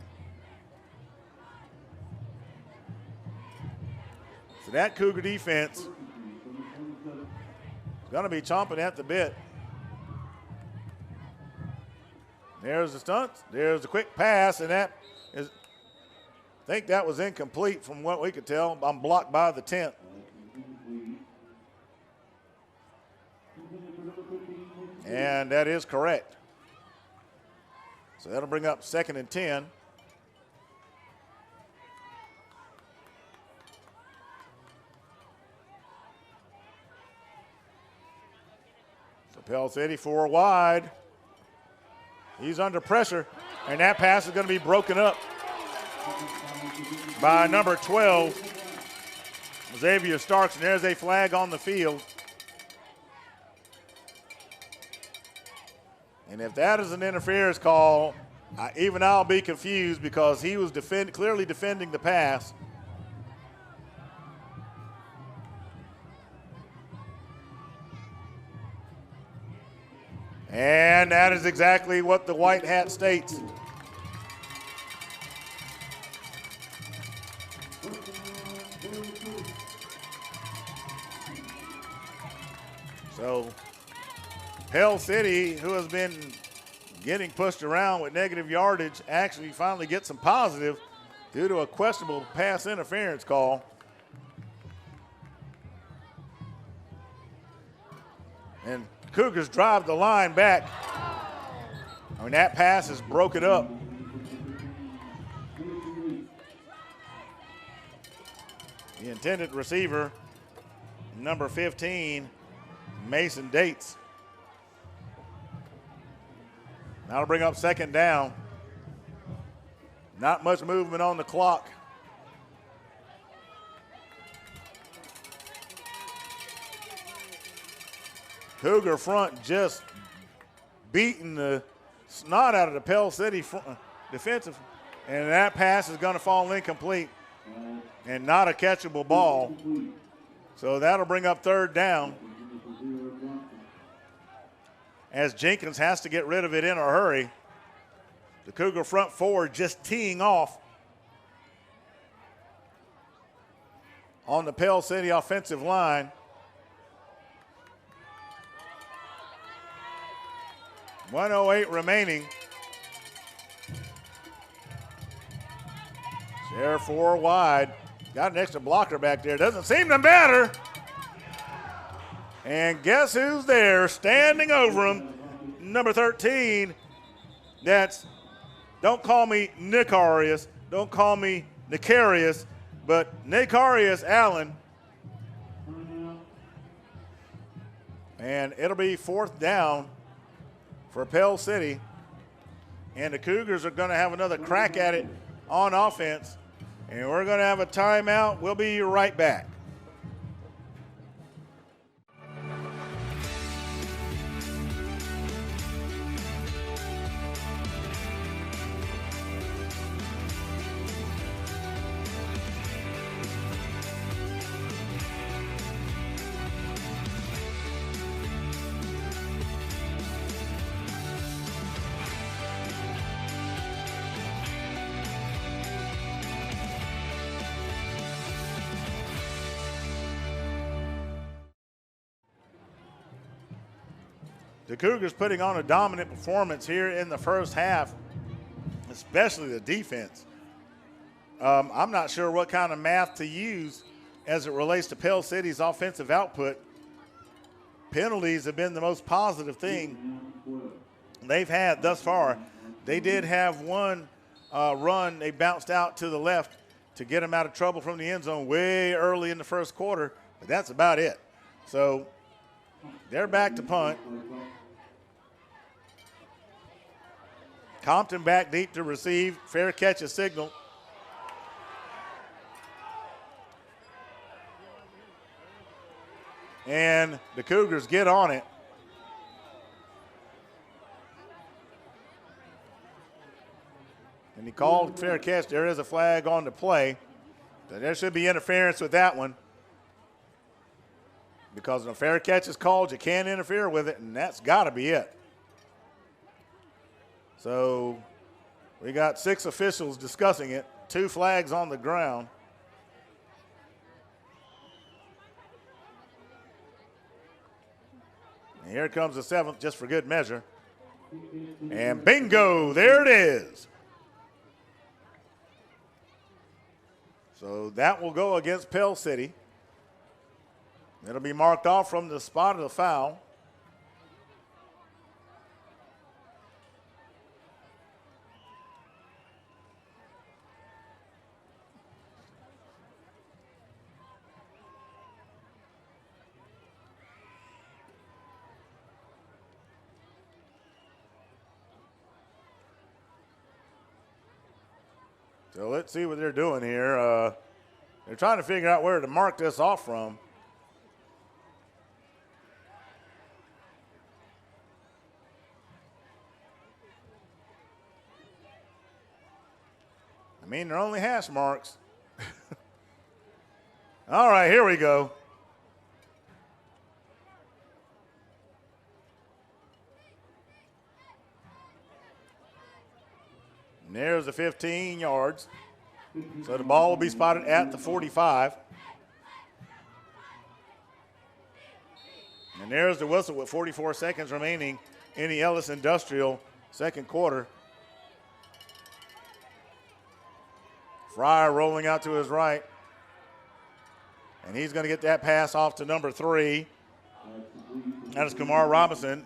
So that Cougar defense going to be chomping at the bit. There's the stunt. There's the quick pass, and that is, I think that was incomplete from what we could tell. I'm blocked by the 10th. And that is correct. So that'll bring up 2nd and 10. So Pell City 4 wide. He's under pressure, and that pass is going to be broken up by number 12, Xavier Starks, and there's a flag on the field. And if that is an interference call, even I'll be confused because he was clearly defending the pass. And that is exactly what the white hat states. So Pell City, who has been getting pushed around with negative yardage, actually finally gets some positive due to a questionable pass interference call. And Cougars drive the line back. I mean, that pass is broken up. The intended receiver, number 15, Mason Dates. That'll bring up 2nd down. Not much movement on the clock. Cougar front just beating the snot out of the Pell City defensive, and that pass is going to fall incomplete and not a catchable ball. So that'll bring up 3rd down as Jenkins has to get rid of it in a hurry. The Cougar front 4 just teeing off on the Pell City offensive line. 1:08 remaining. Share 4 wide. Got an extra blocker back there. Doesn't seem to matter. And guess who's there standing over him? Number 13. That's, don't call me Nicarius. Don't call me Nicarius, but Nicarius Allen. And it'll be 4th down for Pell City, and the Cougars are going to have another crack at it on offense, and we're going to have a timeout. We'll be right back. The Cougars putting on a dominant performance here in the first half, especially the defense. I'm not sure what kind of math to use as it relates to Pell City's offensive output. Penalties have been the most positive thing they've had thus far. They did have one run. They bounced out to the left to get them out of trouble from the end zone way early in the first quarter, but that's about it. So they're back to punt. Compton back deep to receive. Fair catch is signaled. And the Cougars get on it. And he called fair catch. There is a flag on the play. So there should be interference with that one. Because when a fair catch is called, you can't interfere with it, and that's got to be it. So we got 6 officials discussing it, 2 flags on the ground. And here comes the 7th, just for good measure. And bingo, there it is. So that will go against Pell City. It'll be marked off from the spot of the foul. So let's see what they're doing here. They're trying to figure out where to mark this off from. I mean, they're only hash marks. All right, here we go. And there's the 15 yards. So the ball will be spotted at the 45. And there's the whistle with 44 seconds remaining in the Ellis Industrial second quarter. Fryer rolling out to his right. And he's going to get that pass off to number 3. That is Kamar Robinson.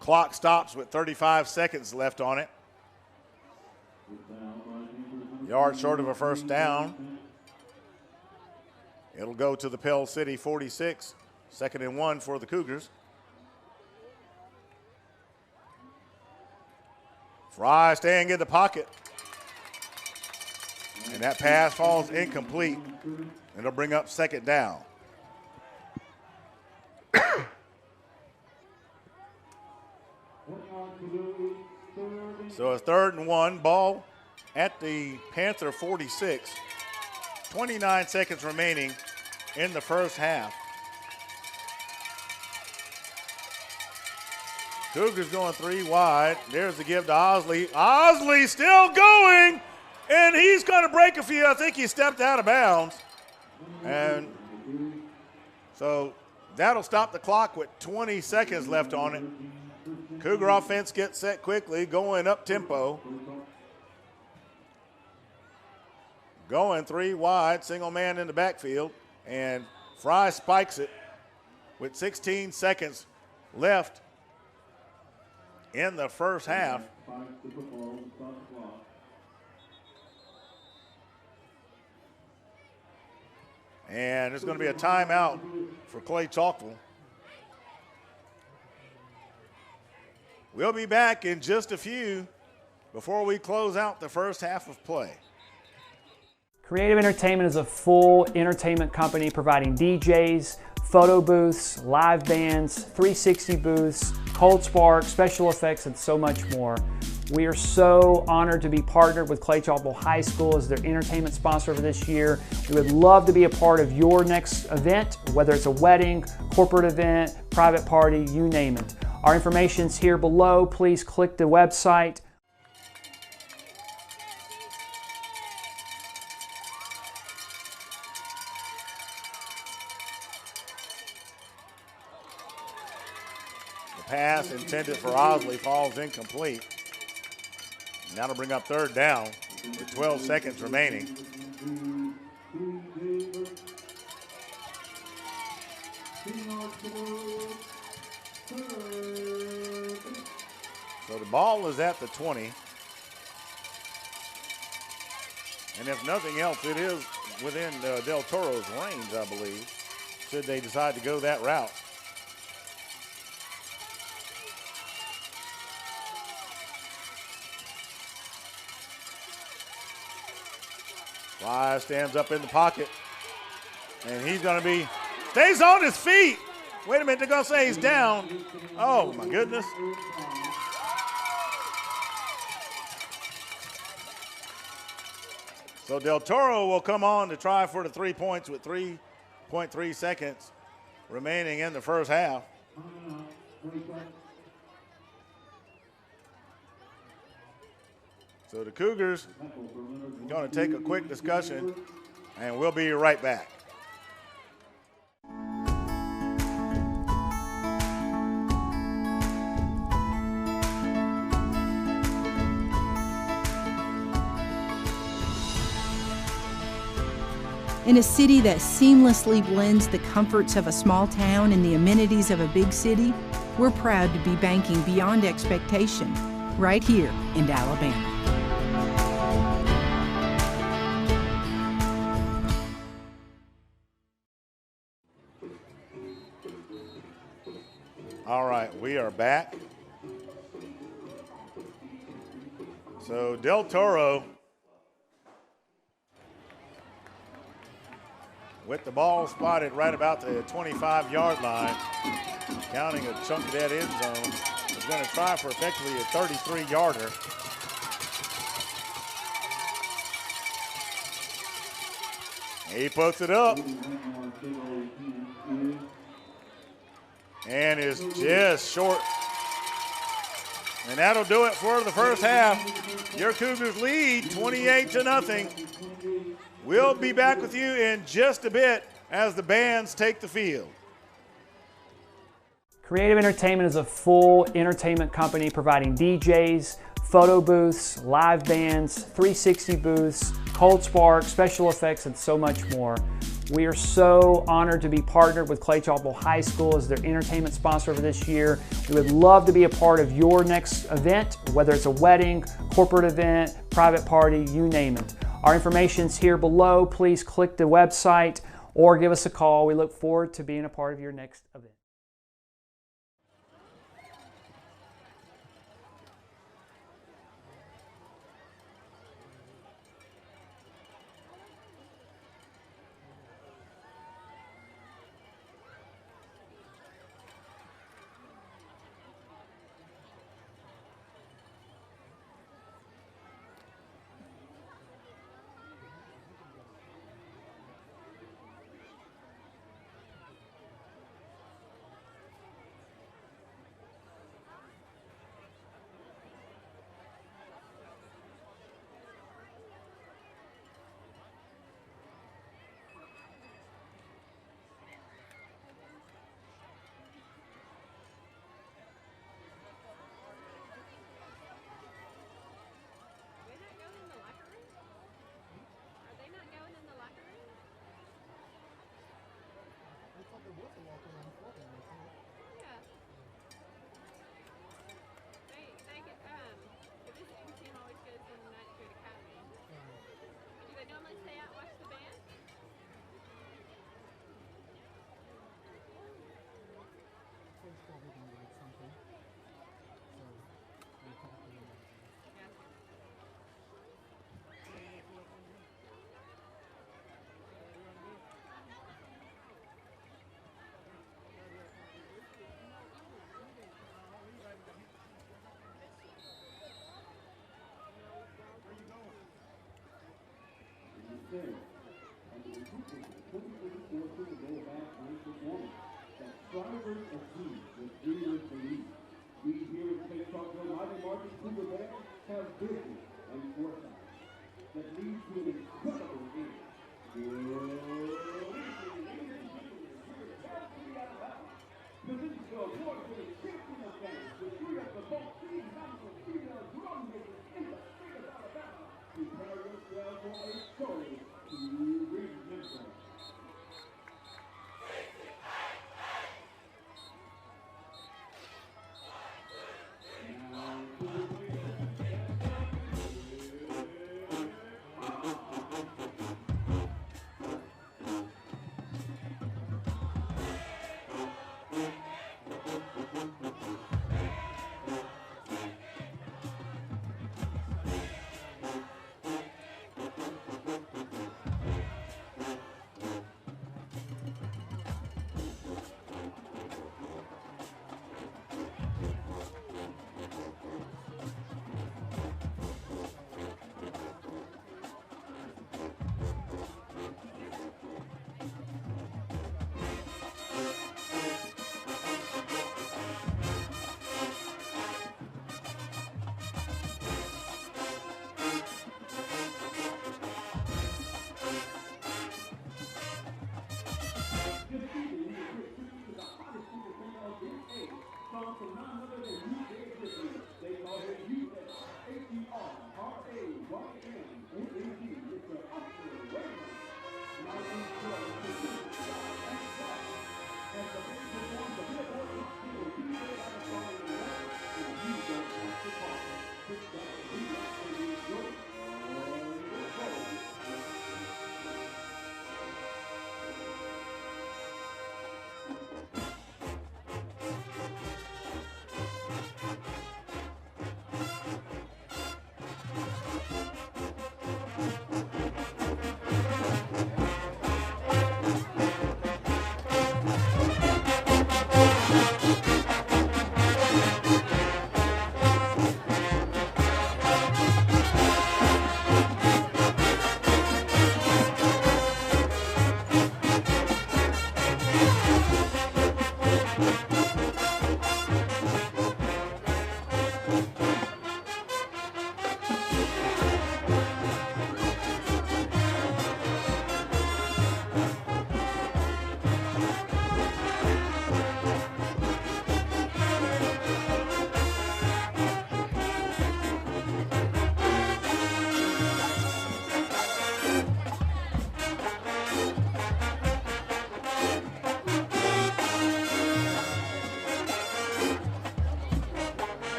Clock stops with 35 seconds left on it. Yard short of a first down. It'll go to the Pell City 46. 2nd and 1 for the Cougars. Fry staying in the pocket. And that pass falls incomplete. It'll bring up 2nd down. So it's 3rd and 1. Ball at the Panther 46. 29 seconds remaining in the first half. Cougars going 3 wide. There's the give to Osley. Osley still going, and he's going to break a few. I think he stepped out of bounds. And so that'll stop the clock with 20 seconds left on it. Cougar offense gets set quickly, going up tempo. Going 3 wide, single man in the backfield, and Fry spikes it with 16 seconds left in the first half. And there's going to be a timeout for Clay-Chalkville. We'll be back in just a few before we close out the first half of play. Creative Entertainment is a full entertainment company providing DJs, photo booths, live bands, 360 booths, cold spark, special effects, and so much more. We are so honored to be partnered with Clay-Chalkville High School as their entertainment sponsor for this year. We would love to be a part of your next event, whether it's a wedding, corporate event, private party, you name it. Our information is here below. Please click the website. Pass intended for Osley falls incomplete. And that'll bring up 3rd down with 12 seconds remaining. So the ball is at the 20. And if nothing else, it is within Del Toro's range, I believe, should they decide to go that route. Fly stands up in the pocket, and he's going to be, stays on his feet. Wait a minute, they're going to say he's down. Oh, my goodness. So Del Toro will come on to try for the 3 points with 3.3 seconds remaining in the first half. So the Cougars are going to take a quick discussion, and we'll be right back. In a city that seamlessly blends the comforts of a small town and the amenities of a big city, we're proud to be banking beyond expectation right here in Alabama. All right, we are back. So Del Toro with the ball spotted right about the 25-yard line, counting a chunk of that end zone, is going to try for effectively a 33-yarder. He puts it up and is just short. And that'll do it for the first half. Your Cougars lead 28-0. We'll be back with you in just a bit as the bands take the field. Creative Entertainment is a full entertainment company providing DJs, photo booths, live bands, 360 booths, cold spark, special effects, and so much more. We are so honored to be partnered with Clay-Chalkville High School as their entertainment sponsor for this year. We would love to be a part of your next event, whether it's a wedding, corporate event, private party, you name it. Our information is here below. Please click the website or give us a call. We look forward to being a part of your next event. Drivers of teams with leaders to lead. We here at Clay-Chalkville Mighty Marching Cougar Band have vision and foresight that leads to an incredible game. Position to award for the champion of fans, the three of the most national female drum makers in the state of Alabama. Prepare yourself for a story to remember.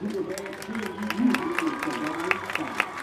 super band team you usually see combined five.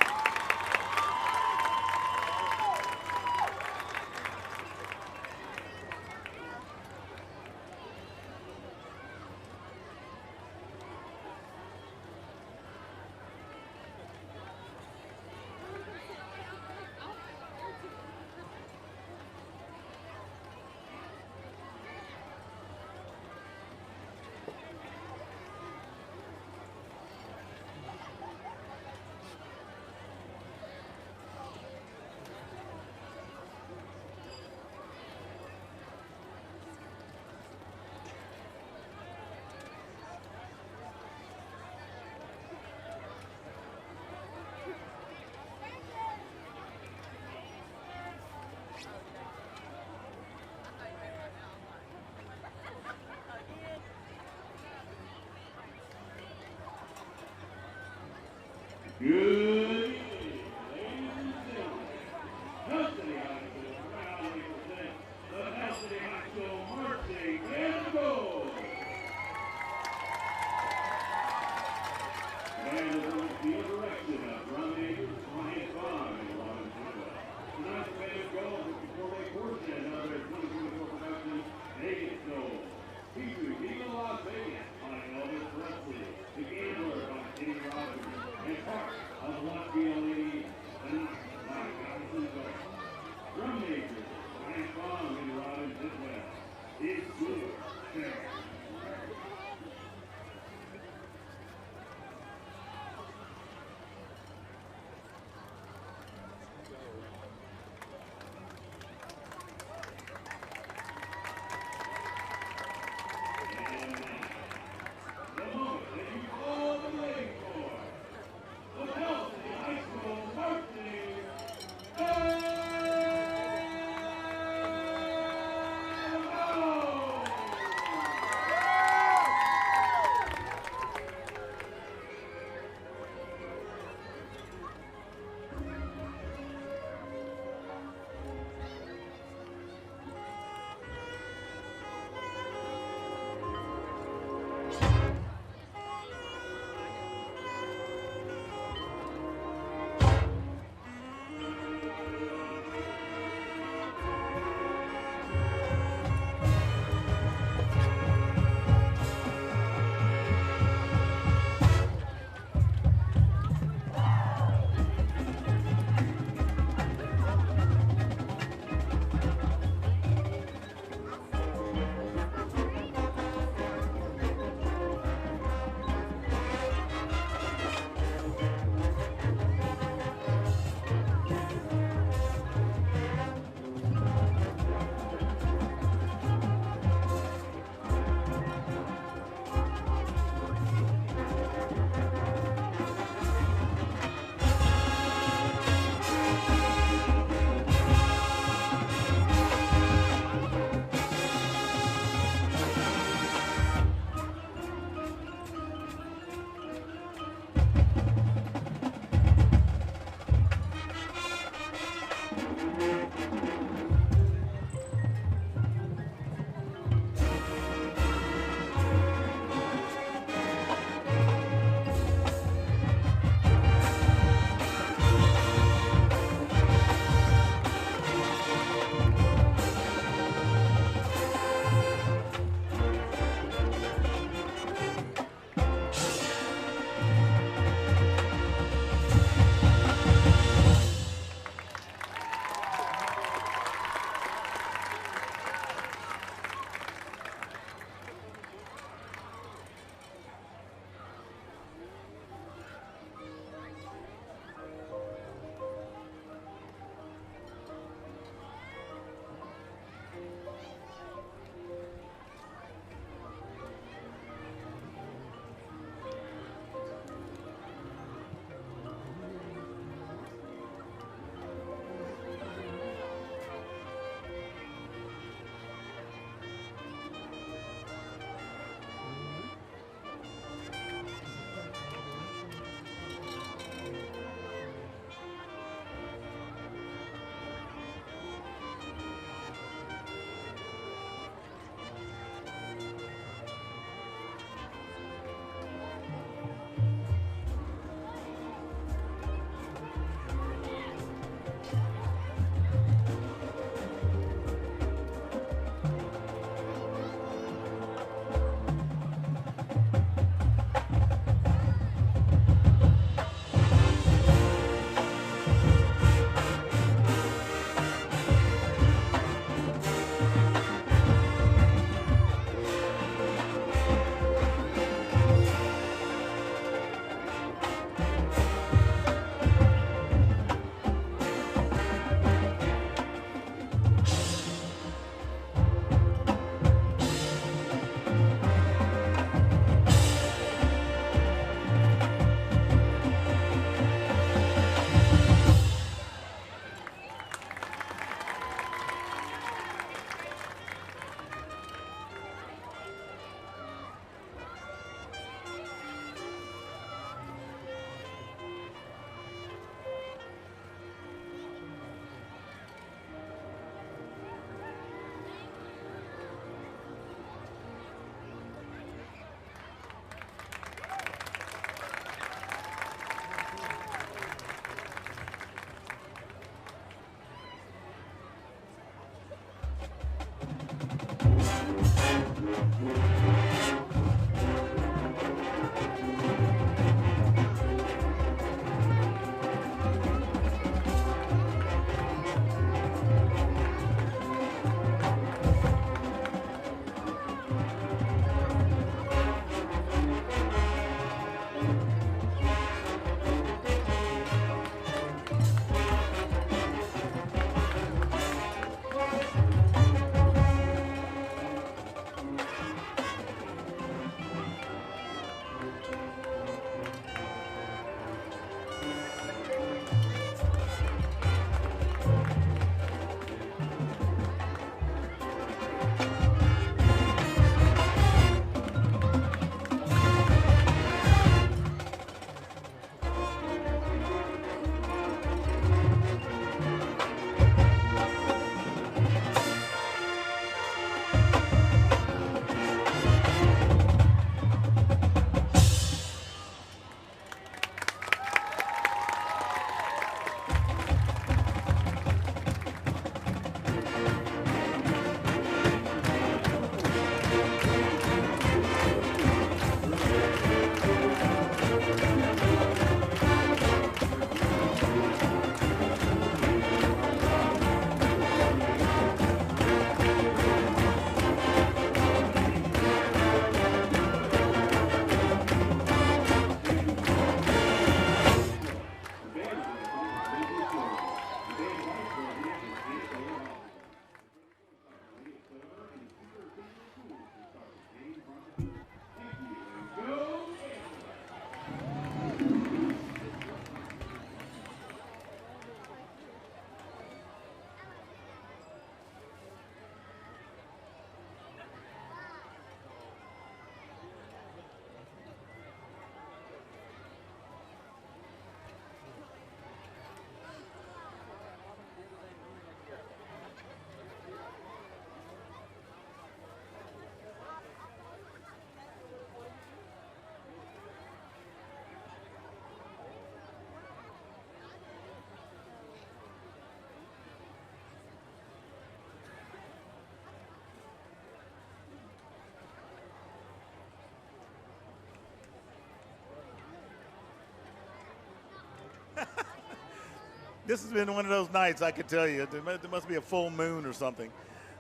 This has been one of those nights, I can tell you. There must be a full moon or something.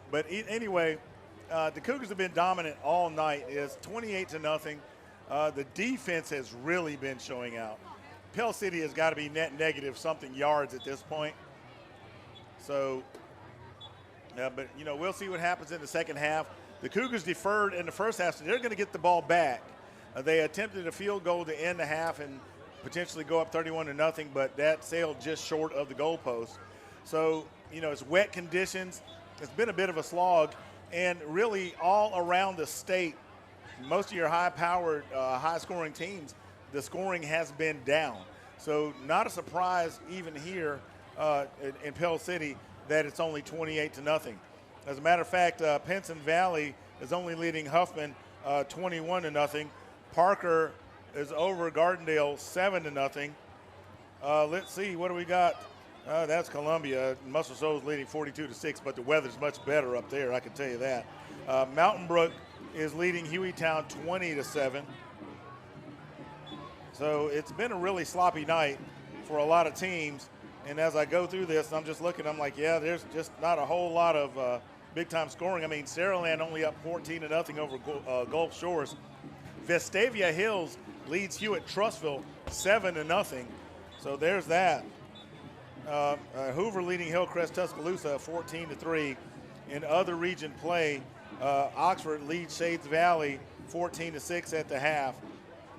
But anyway, the Cougars have been dominant all night. It's 28-0. The defense has really been showing out. Pell City has got to be net negative something yards at this point. So, but, you know, we'll see what happens in the second half. The Cougars deferred in the first half, so they're going to get the ball back. They attempted a field goal to end the half and potentially go up 31-0, but that sailed just short of the goalpost. So, you know, it's wet conditions. It's been a bit of a slog, and really all around the state, most of your high-powered, high-scoring teams, the scoring has been down. So not a surprise even here in Pell City that it's only 28-0. As a matter of fact, Pinson Valley is only leading Huffman 21-0. Parker is over Gardendale 7-0. Let's see, what do we got? That's Columbia. Muscle Shoals leading 42-6, but the weather's much better up there, I can tell you that. Mountain Brook is leading Hueytown 20-7. So it's been a really sloppy night for a lot of teams. And as I go through this, I'm just looking, I'm like, yeah, there's just not a whole lot of big-time scoring. I mean, Saraland only up 14-0 over Gulf Shores. Vestavia Hills leads Hewitt-Trussville 7-0. So there's that. Hoover leading Hillcrest-Tuscaloosa 14-3. In other region play, Oxford leads Shades Valley 14-6 at the half.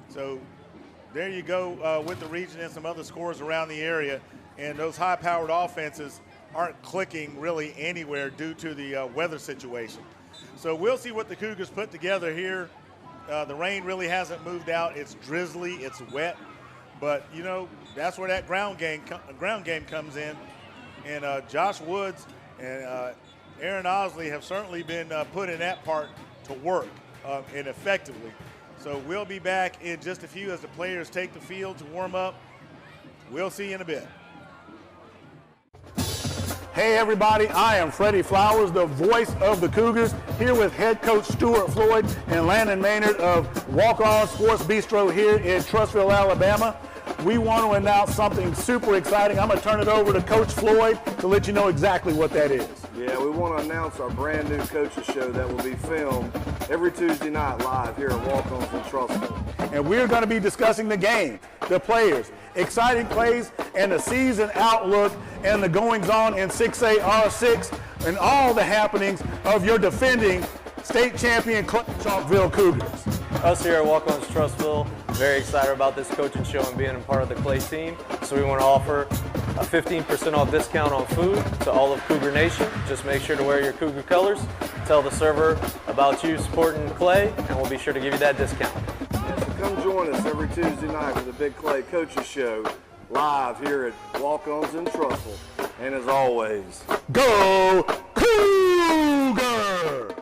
So there you go with the region and some other scores around the area. And those high-powered offenses aren't clicking really anywhere due to the weather situation. So we'll see what the Cougars put together here. The rain really hasn't moved out. It's drizzly, it's wet, but you know that's where that ground game comes in. And Josh Woods and Aaron Osley have certainly been put in that part to work and effectively. So we'll be back in just a few as the players take the field to warm up. We'll see you in a bit. Hey everybody, I am Freddie Flowers, the voice of the Cougars, here with head coach Stuart Floyd and Landon Maynard of Walk On Sports Bistro here in Trussville, Alabama. We want to announce something super exciting. I'm going to turn it over to Coach Floyd to let you know exactly what that is. Yeah, we want to announce our brand new coaches show that will be filmed every Tuesday night live here at Walk-Ons in Trussville. And we're going to be discussing the game, the players, exciting plays, and the season outlook and the goings-on in 6A R6 and all the happenings of your defending state champion Clay-Chalkville Cougars. Us here at Walk-Ons Trussville, very excited about this coaching show and being a part of the Clay team. So we want to offer a 15% off discount on food to all of Cougar Nation. Just make sure to wear your Cougar colors. Tell the server about you supporting Clay, and we'll be sure to give you that discount. Yeah, so come join us every Tuesday night for the Big Clay Coaches Show live here at Walk-Ons in Trussville. And as always, go Cougars!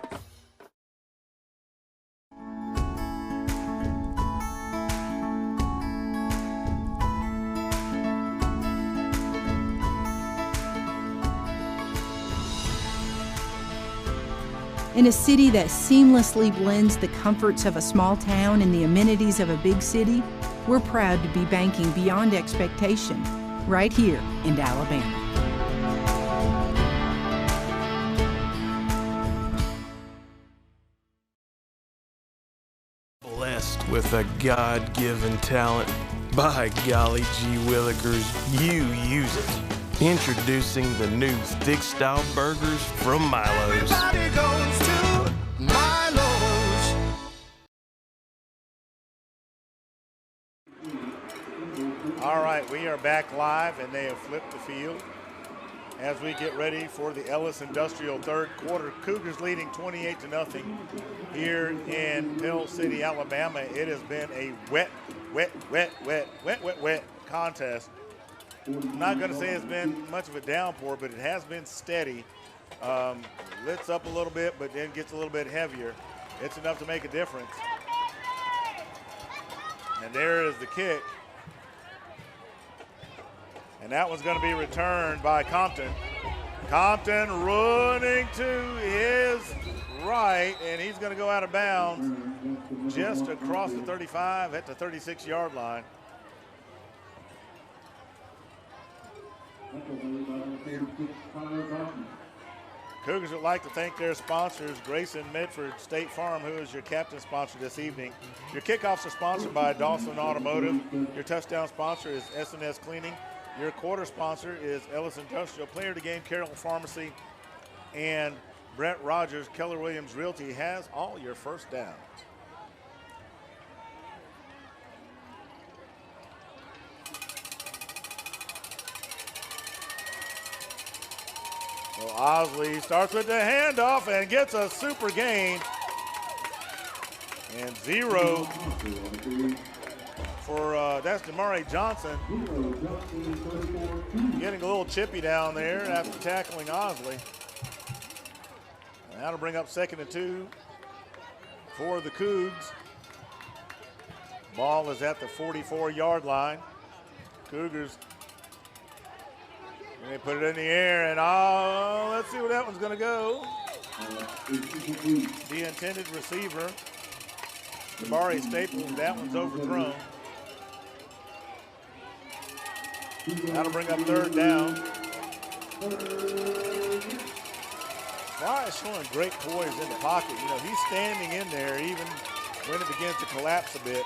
In a city that seamlessly blends the comforts of a small town and the amenities of a big city, we're proud to be banking beyond expectation right here in Alabama. Blessed with a God-given talent. By golly gee willikers, you use it. Introducing the new thick-style burgers from Milo's. Everybody goes to Milo's. All right, we are back live, and they have flipped the field as we get ready for the Ellis Industrial third quarter. Cougars leading 28-0 here in Pell City, Alabama. It has been a wet contest. I'm not going to say it's been much of a downpour, but it has been steady. Lifts up a little bit, but then gets a little bit heavier. It's enough to make a difference. And there is the kick. And that one's going to be returned by Compton. Compton running to his right, and he's going to go out of bounds just across the 35 at the 36-yard line. Cougars would like to thank their sponsors, Grayson Medford State Farm, who is your captain sponsor this evening. Your kickoffs are sponsored by Dawson Automotive. Your touchdown sponsor is S&S Cleaning. Your quarter sponsor is Ellis Industrial. Player of the game, Carroll Pharmacy. And Brett Rogers, Keller Williams Realty has all your first downs. Well, Osley starts with the handoff and gets a super gain. And 0 for, that's Damari Johnson. Getting a little chippy down there after tackling Osley. And that'll bring up 2nd and 2 for the Cougs. Ball is at the 44-yard line. Cougars. And they put it in the air, and let's see where that one's going to go. The intended receiver, Jabari Staples, that one's overthrown. That'll bring up 3rd down. Fry is showing great poise in the pocket. You know, he's standing in there even when it begins to collapse a bit,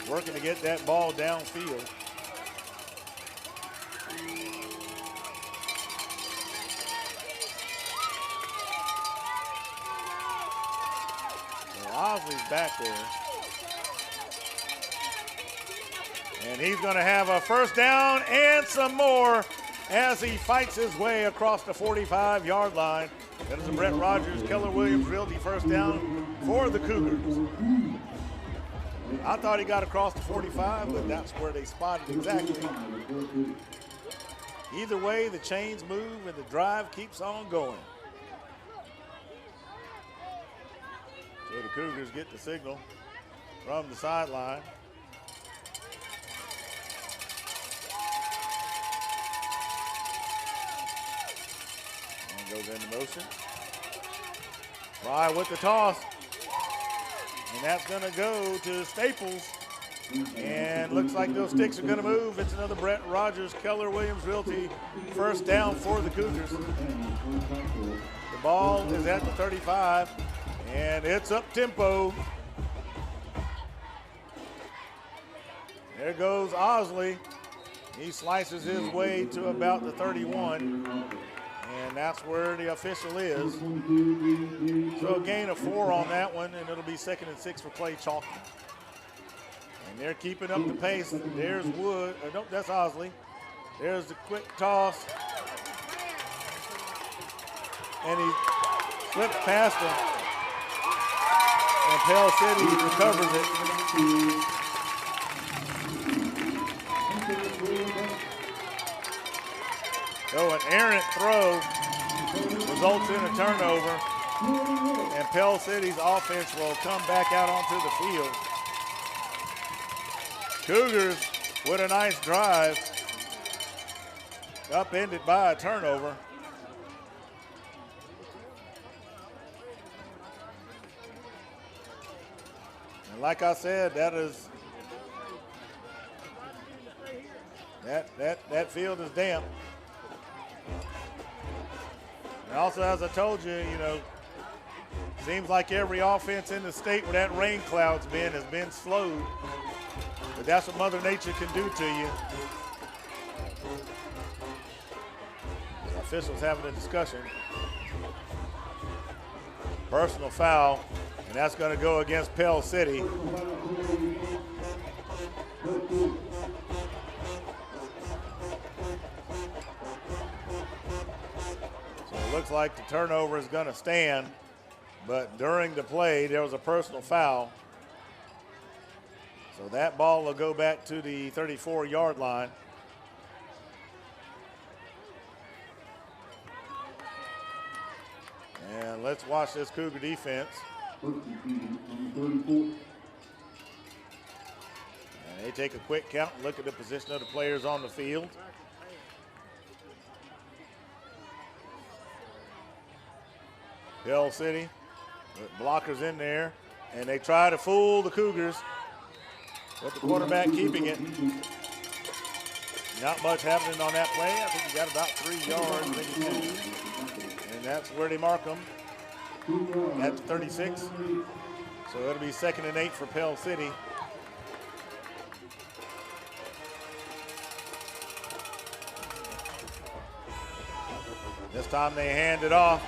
working to get that ball downfield. Osley's back there. And he's going to have a 1st down and some more as he fights his way across the 45-yard line. That is a Brett Rogers, Keller Williams Realty 1st down for the Cougars. I thought he got across the 45, but that's where they spotted exactly. Either way, the chains move and the drive keeps on going. So the Cougars get the signal from the sideline. And goes into motion. Fry with the toss. And that's going to go to Staples. And looks like those sticks are going to move. It's another Brett Rogers, Keller Williams Realty first down for the Cougars. The ball is at the 35, and it's up tempo. There goes Osley. He slices his way to about the 31, and that's where the official is. So a gain of 4 on that one, and it'll be 2nd and 6 for Clay-Chalkville. And they're keeping up the pace. There's Wood. Nope, that's Osley. There's the quick toss. And he slips past him. And Pell City recovers it. So an errant throw results in a turnover. And Pell City's offense will come back out onto the field. Cougars with a nice drive, upended by a turnover. And like I said, that field is damp. And also, as I told you, seems like every offense in the state where that rain cloud's been has been slowed. But that's what Mother Nature can do to you. The officials having a discussion. Personal foul, and that's going to go against Pell City. So it looks like the turnover is going to stand, but during the play, there was a personal foul. So that ball will go back to the 34-yard line. And let's watch this Cougar defense. And they take a quick count and look at the position of the players on the field. Pell City, blockers in there, and they try to fool the Cougars. But the quarterback keeping it. Not much happening on that play. I think he got about 3 yards, maybe 2. And that's where they mark him at the 36. So it'll be 2nd and 8 for Pell City. This time they hand it off,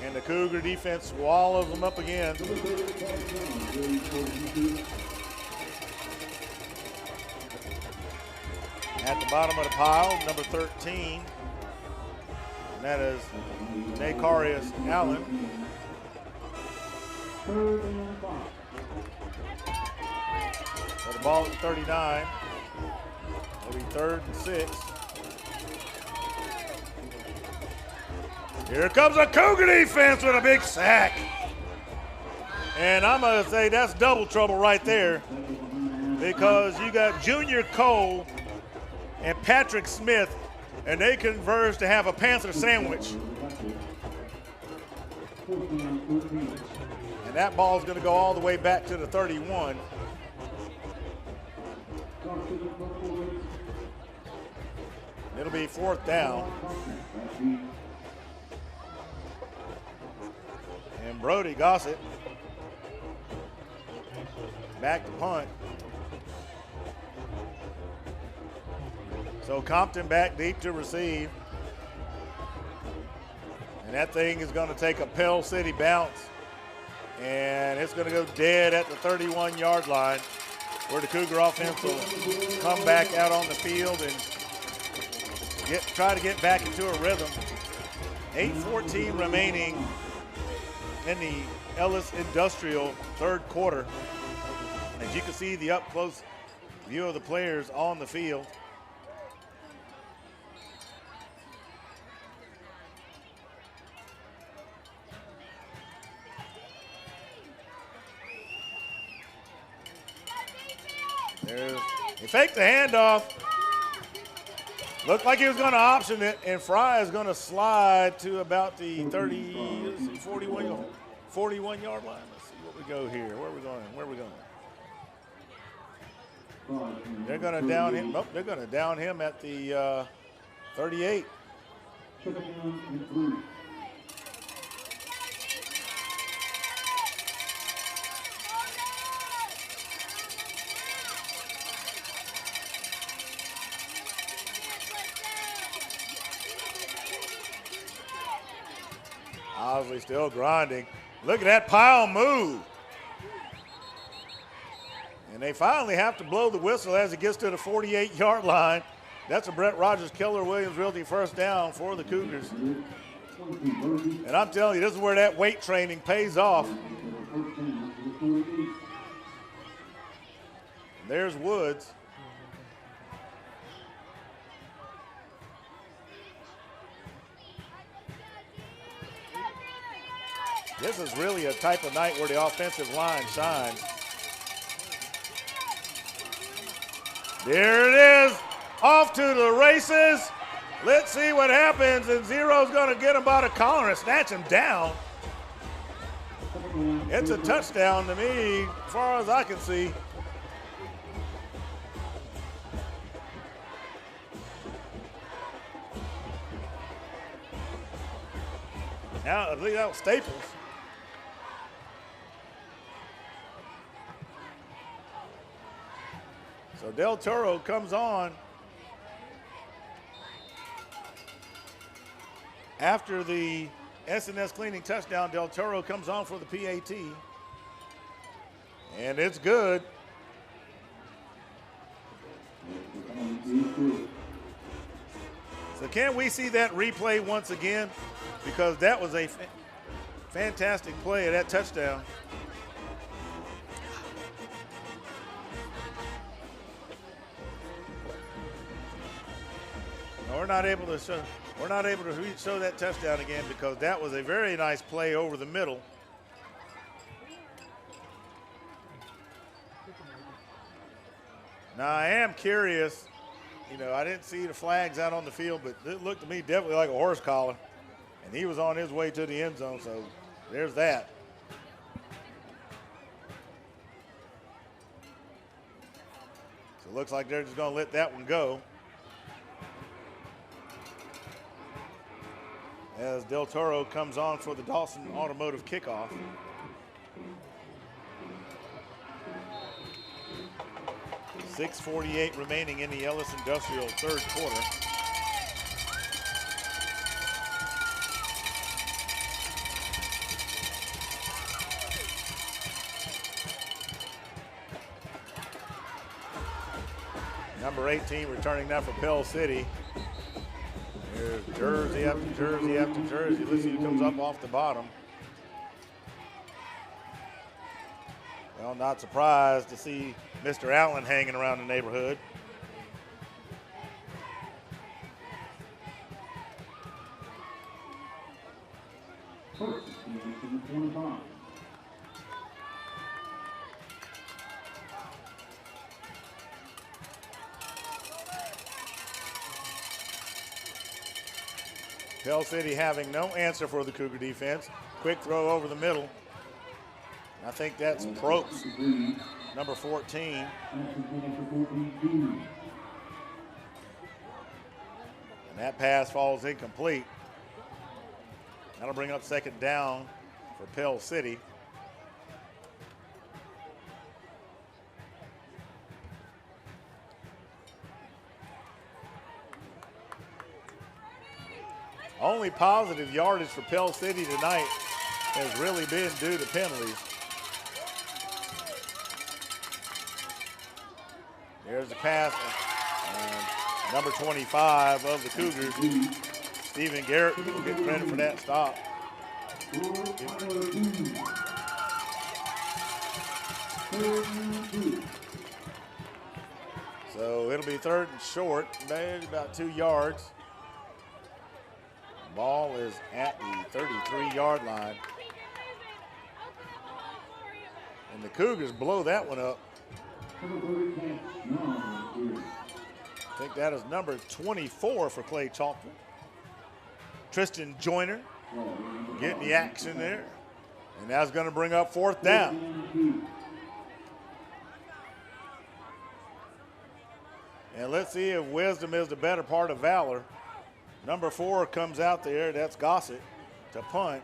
and the Cougar defense swallows them up again. At the bottom of the pile, number 13, and that is Nakarius Allen. So the ball at 39. It'll be 3rd and 6. Here comes a Cougar defense with a big sack. And I'm going to say that's double trouble right there, because you got Junior Cole and Patrick Smith, and they converge to have a Panther sandwich. And that ball is going to go all the way back to the 31. It'll be 4th down. And Brody Gossett back to punt. So Compton back deep to receive. And that thing is going to take a Pell City bounce. And it's going to go dead at the 31-yard line, where the Cougar offense will come back out on the field and try to get back into a rhythm. 8:14 remaining in the Ellis Industrial 3rd quarter. As you can see, the up-close view of the players on the field. He faked the handoff. Looked like he was going to option it, and Fry is going to slide to about the 41-yard line. Let's see what we go here. Where are we going? Where are we going? They're going to down him. Nope, they're going to down him at the 38. Osley still grinding. Look at that pile move. And they finally have to blow the whistle as it gets to the 48-yard line. That's a Brett Rogers Keller Williams Realty first down for the Cougars. And I'm telling you, this is where that weight training pays off. And there's Woods. This is really a type of night where the offensive line shines. There it is, off to the races. Let's see what happens, and Zero's going to get him by the collar and snatch him down. It's a touchdown to me, as far as I can see. Now, I believe that was Staples. So Del Toro comes on after the S&S cleaning touchdown. Del Toro comes on for the PAT, and it's good. So can we see that replay once again? Because that was a fantastic play of that touchdown. No, we're not able to show that touchdown again because that was a very nice play over the middle. Now I am curious, you know, I didn't see the flags out on the field, but it looked to me definitely like a horse collar. And he was on his way to the end zone, so there's that. So it looks like they're just going to let that one go. As Del Toro comes on for the Dawson Automotive kickoff. .6:48 remaining in the Ellis Industrial third quarter. Number 18 returning now for Pell City. There's jersey after jersey after jersey. Let's see who comes up off the bottom. Well, not surprised to see Mr. Allen hanging around the neighborhood. Pell City having no answer for the Cougar defense. Quick throw over the middle. I think that's Probst, number 14. And that pass falls incomplete. That'll bring up second down for Pell City. Only positive yardage for Pell City tonight has really been due to penalties. There's the pass. Number 25 of the Cougars, Stephen Garrett, will get credit for that stop. So it'll be third and short, maybe about 2 yards. Ball is at the 33-yard line. And the Cougars blow that one up. I think that is number 24 for Clay-Chalkville. Tristan Joyner getting the action there. And that's going to bring up 4th down. And let's see if wisdom is the better part of valor. Number 4 comes out there. That's Gossett to punt.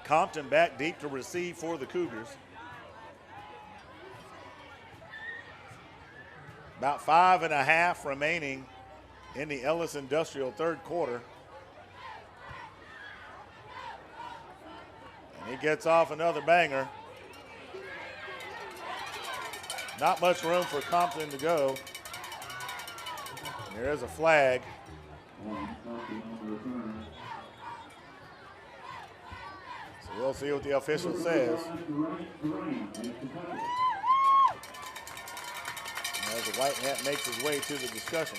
Compton back deep to receive for the Cougars. About 5.5 remaining in the Ellis Industrial third quarter. And he gets off another banger. Not much room for Compton to go. There is a flag. So we'll see what the official says. As the white hat makes his way to the discussion.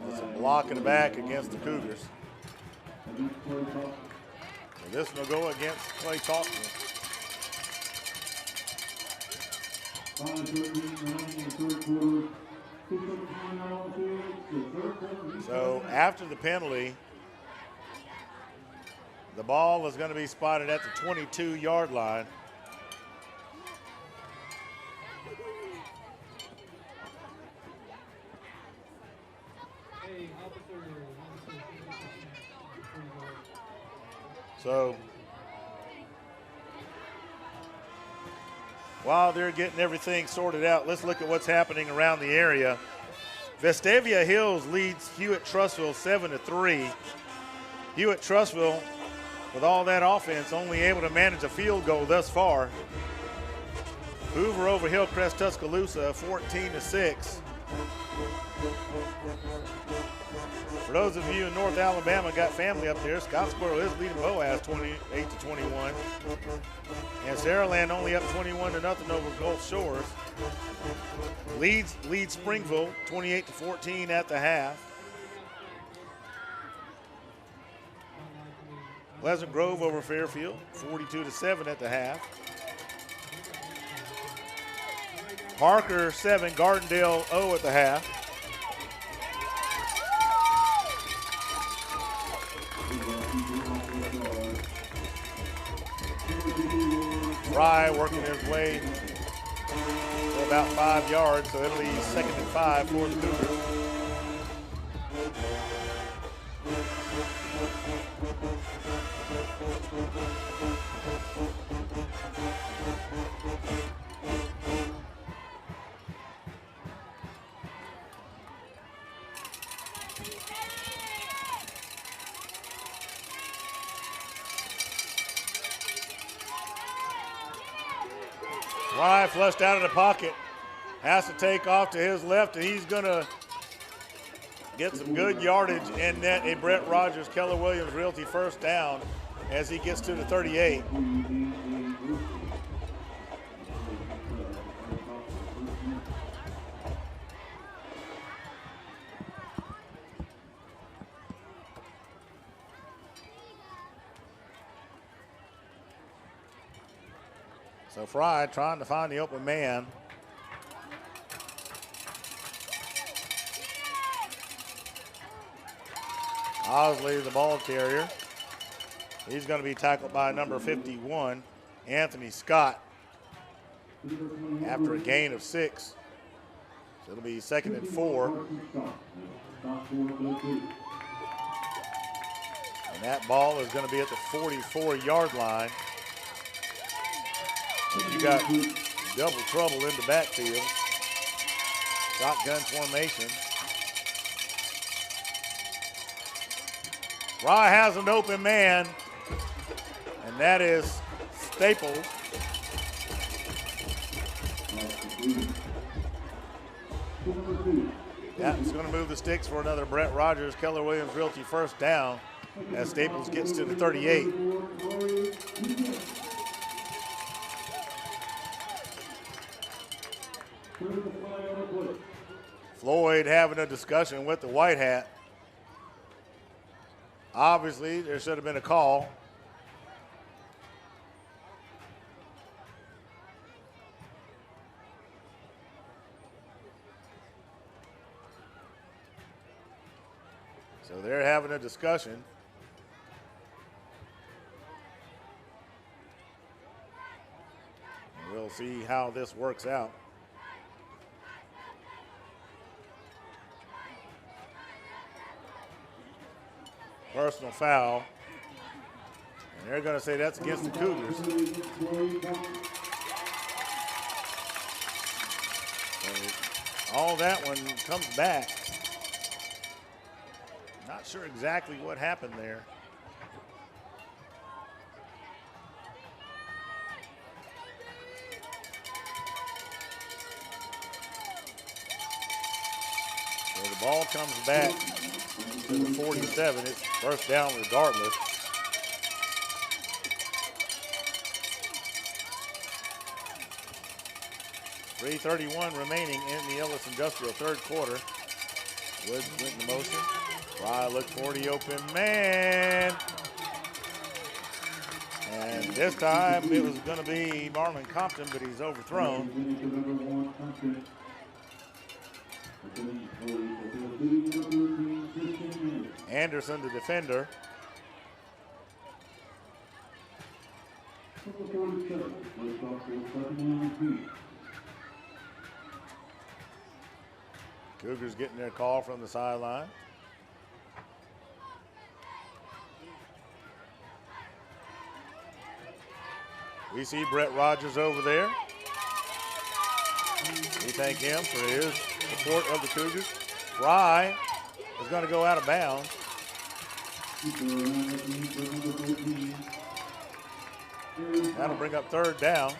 That's a block in the back against the Cougars. So this one will go against Clay-Chalkville. So after the penalty, the ball is going to be spotted at the 22-yard line. So while they're getting everything sorted out, let's look at what's happening around the area. Vestavia Hills leads Hewitt-Trussville 7-3. Hewitt-Trussville, with all that offense, only able to manage a field goal thus far. Hoover over Hillcrest Tuscaloosa 14-6. For those of you in North Alabama got family up there, Scottsboro is leading Boaz 28-21. And Saraland only up 21-0 over Gulf Shores. Leads Springville 28-14 at the half. Pleasant Grove over Fairfield 42-7 at the half. Parker 7, Gardendale 0 at the half. Fry working his way for about 5 yards, so it'll be 2nd and 5 for the Cougars. Fry flushed out of the pocket, has to take off to his left, and he's going to get some good yardage and net a Brett Rogers Keller Williams Realty first down as he gets to the 38. So Fry trying to find the open man. Osley, the ball carrier. He's going to be tackled by number 51, Anthony Scott, after a gain of 6. So it'll be 2nd and 4. And that ball is going to be at the 44-yard line. You got double trouble in the backfield. Shotgun formation. Fry has an open man, and that is Staples. That's going to move the sticks for another Brett Rogers Keller Williams Realty first down as Staples gets to the 38. Floyd having a discussion with the white hat. Obviously, there should have been a call. So they're having a discussion. We'll see how this works out. Personal foul. And they're going to say that's against the Cougars. So all that one comes back. Not sure exactly what happened there. So the ball comes back to the 47. It's first down regardless. .3:31 remaining in the Ellis Industrial third quarter. Woods went in motion. Fry looked for the open man. And this time it was going to be Marlon Compton, but he's overthrown. Anderson, the defender. Cougars getting their call from the sideline. We see Brett Rogers over there. We thank him for his support of the Cougars. Fry is going to go out of bounds. That'll bring up third down.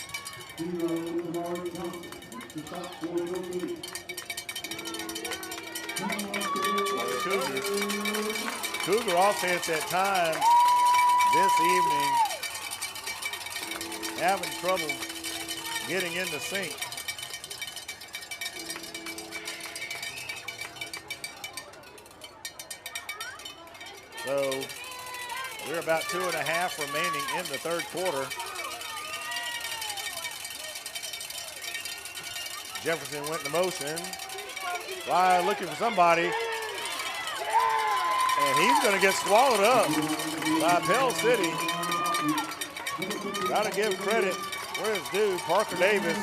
Cougar offense at times this evening having trouble getting into sync. So we're about 2.5 remaining in the third quarter. Jefferson went into motion. Fly looking for somebody. And he's going to get swallowed up by Pell City. Got to give credit where it's due. Parker Davis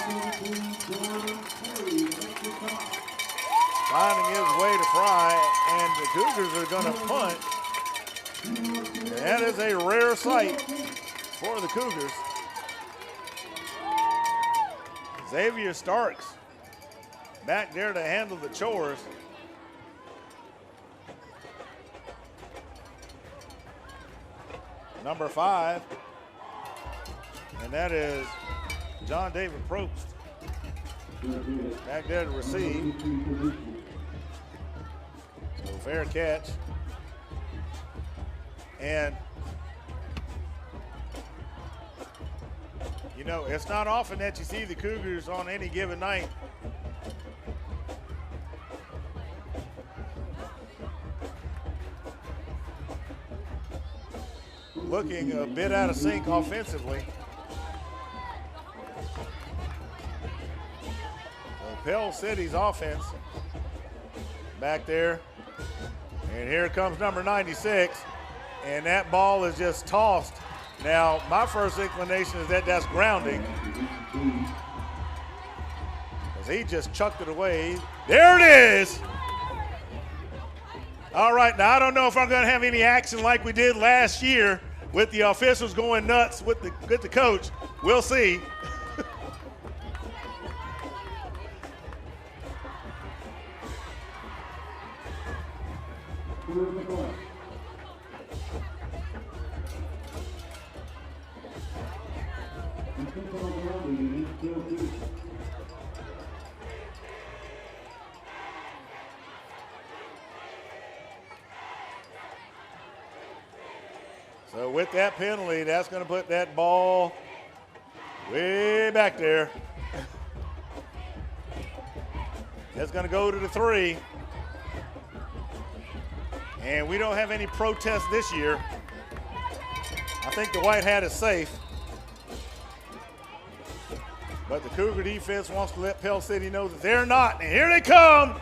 finding his way to Fry, and the Cougars are going to punt. That is a rare sight for the Cougars. Xavier Starks back there to handle the chores. Number 5, and that is John David Probst. Back there to receive. So fair catch. And, you know, it's not often that you see the Cougars on any given night looking a bit out of sync offensively. So Pell City's offense back there. And here comes number 96. And that ball is just tossed. Now, my first inclination is that that's grounding. Because he just chucked it away. There it is. All right, now I don't know if I'm going to have any action like we did last year with the officials going nuts with the coach. We'll see. So with that penalty, that's going to put that ball way back there. That's going to go to the 3. And we don't have any protests this year. I think the white hat is safe. But the Cougar defense wants to let Pell City know that they're not. And here they come.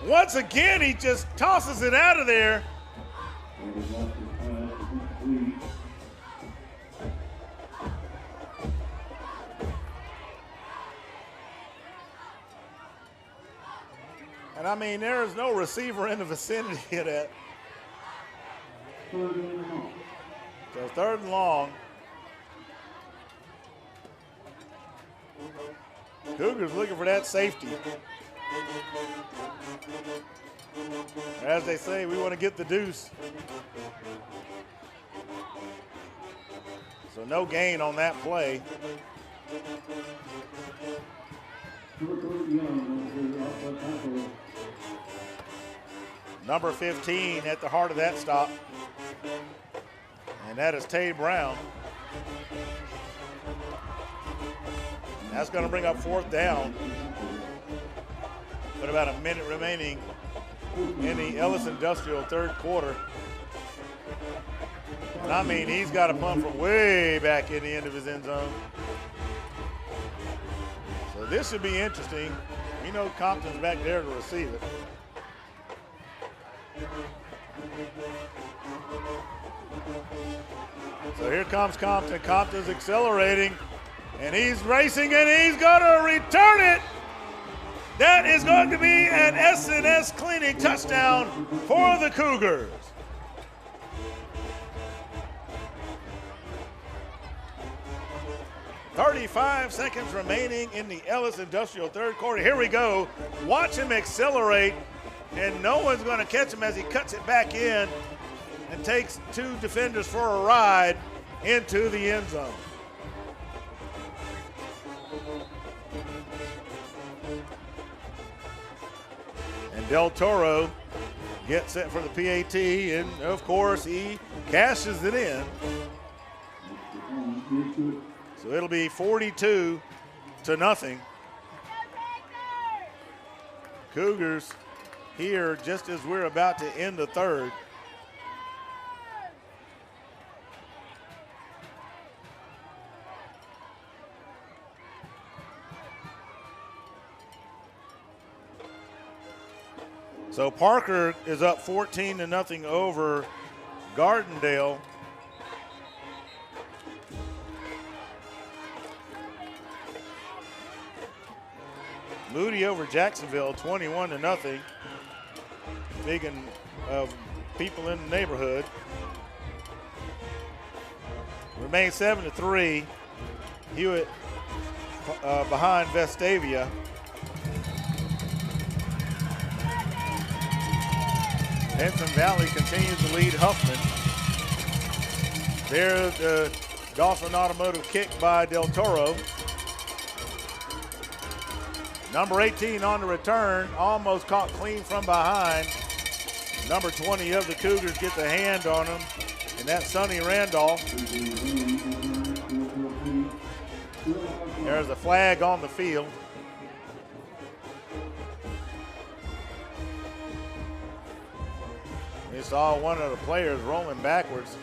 Once again, he just tosses it out of there. And I mean, there is no receiver in the vicinity of that. So 3rd and long. Cougars looking for that safety. As they say, we want to get the deuce. So no gain on that play. Number 15 at the heart of that stop. And that is Tay Brown. That's going to bring up 4th down. With about a minute remaining in the Ellis Industrial 3rd quarter. And I mean, he's got a punt from way back in the end of his end zone. So this should be interesting. We know Compton's back there to receive it. So here comes Compton. Compton's accelerating, and he's racing, and he's going to return it. That is going to be an S&S Cleaning touchdown for the Cougars. .35 seconds remaining in the Ellis Industrial 3rd quarter. Here we go. Watch him accelerate, and no one's going to catch him as he cuts it back in and takes 2 defenders for a ride into the end zone. And Del Toro gets set for the PAT, and of course he cashes it in. So it'll be 42-0. Cougars here just as we're about to end the 3rd. So Parker is up 14-0 over Gardendale. Moody over Jacksonville, 21-0. Speaking of people in the neighborhood. Remains 7-3. Hewitt behind Vestavia. Henson Valley continues to lead Huffman. There's the Dawson Automotive kick by Del Toro. Number 18 on the return, almost caught clean from behind. Number 20 of the Cougars gets a hand on him, and that's Sonny Randolph. There's a flag on the field. We saw one of the players rolling backwards.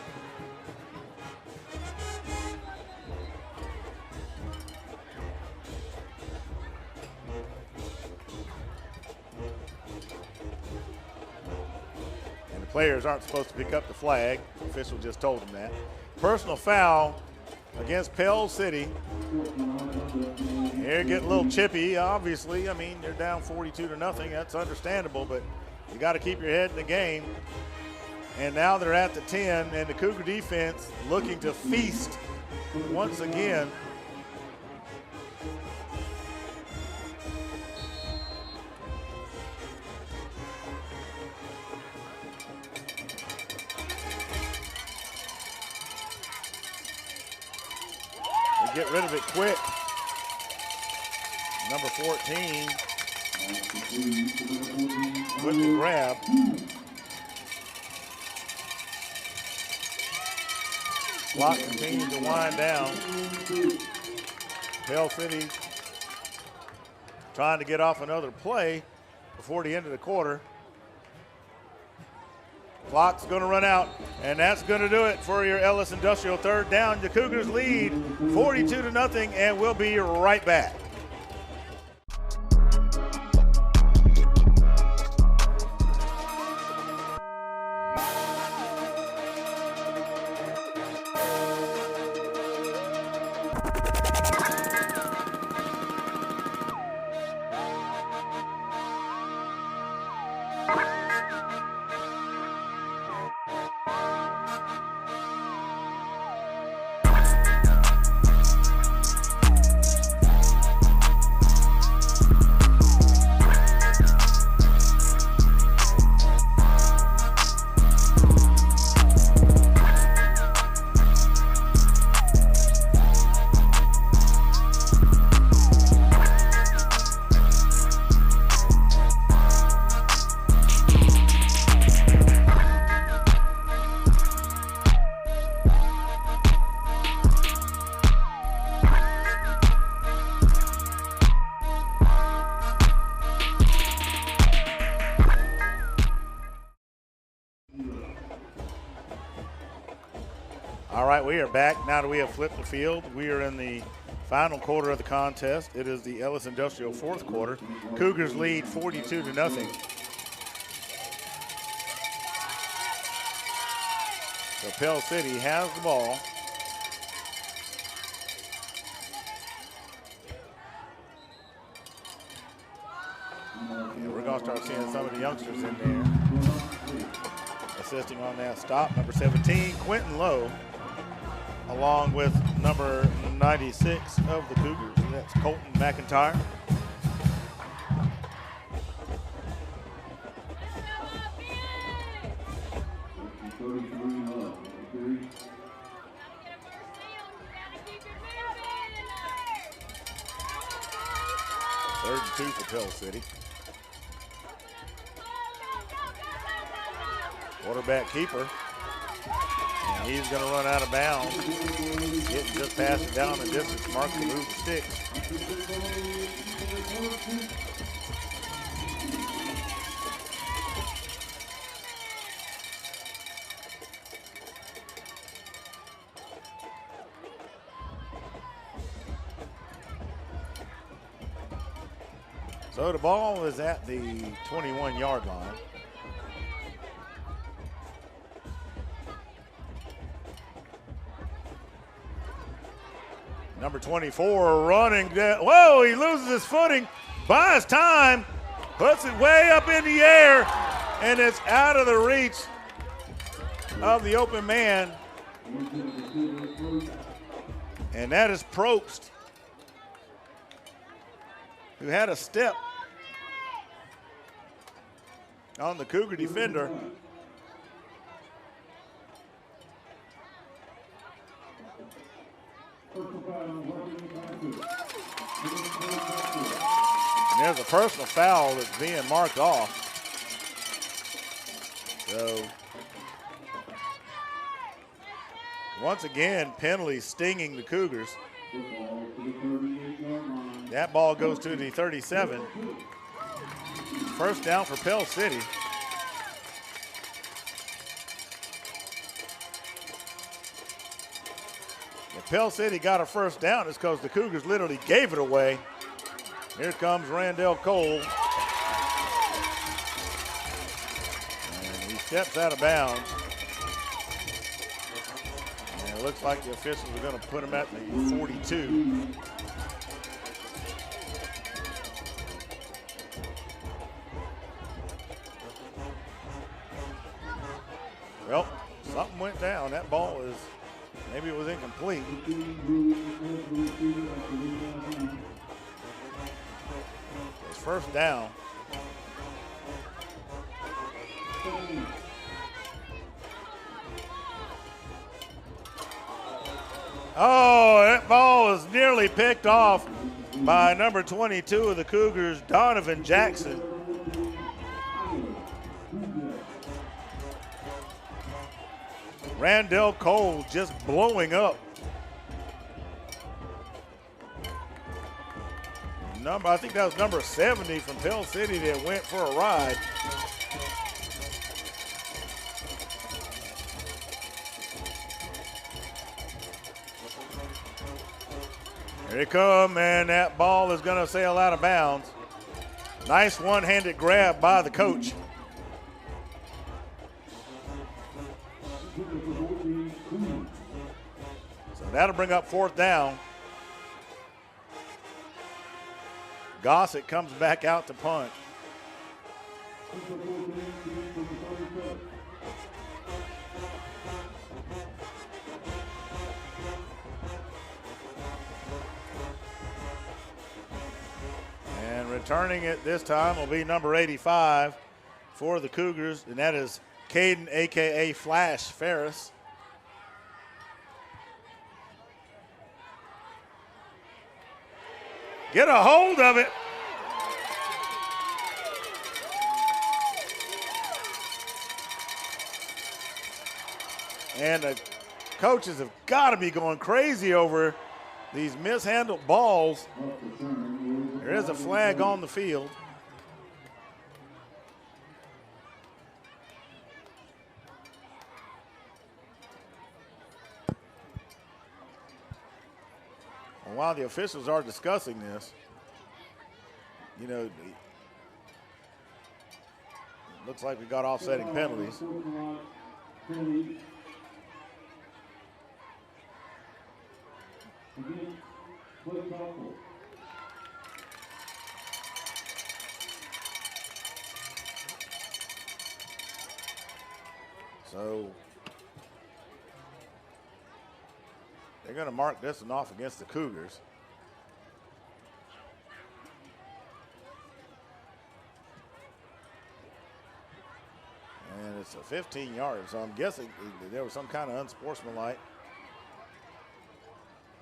And the players aren't supposed to pick up the flag. The official just told them that. Personal foul against Pell City. Here getting a little chippy, obviously. I mean, they're down 42-0. That's understandable, but you got to keep your head in the game. And now they're at the 10, and the Cougar defense looking to feast once again. They get rid of it quick. Number 14 with the grab. Clock continues to wind down. Pell City trying to get off another play before the end of the quarter. Clock's going to run out, and that's going to do it for your Ellis Industrial 3rd down. The Cougars lead 42-0, and we'll be right back. All right, we are back. Now that we have flipped the field, we are in the final quarter of the contest. It is the Ellis Industrial fourth quarter. Cougars lead 42-0. So Pell City has the ball. And we're going to start seeing some of the youngsters in there. Assisting on that stop, number 17, Quentin Lowe, along with number 96 of the Cougars. That's Colton McIntyre. Third and 2 for Pell City. Quarterback keeper. And he's going to run out of bounds. Getting just past it down the distance mark to move the sticks. So the ball is at the 21-yard line. Number 24 running. Whoa, he loses his footing, buys time, puts it way up in the air, and it's out of the reach of the open man. And that is Probst, who had a step on the Cougar defender. And there's a personal foul that's being marked off. So, once again, penalty stinging the Cougars. That ball goes to the 37. First down for Pell City. If Pell City got a first down, it's because the Cougars literally gave it away. Here comes Randall Cole. And he steps out of bounds. And it looks like the officials are going to put him at the 42. Well, something went down. That ball is, maybe it was incomplete. It's first down. Oh, that ball was nearly picked off by number 22 of the Cougars, Donovan Jackson. Randall Cole just blowing up. I think that was number 70 from Pell City that went for a ride. Here they come, and that ball is going to sail out of bounds. Nice one-handed grab by the coach. So that'll bring up fourth down. Gossett comes back out to punt. And returning it this time will be number 85 for the Cougars, and that is Caden, a.k.a. Flash Ferris. Get a hold of it. And the coaches have got to be going crazy over these mishandled balls. There is a flag on the field. And while the officials are discussing this, you know, it looks like we got offsetting penalties. So they're going to mark this one off against the Cougars. And it's a 15 yards, so I'm guessing there was some kind of unsportsmanlike.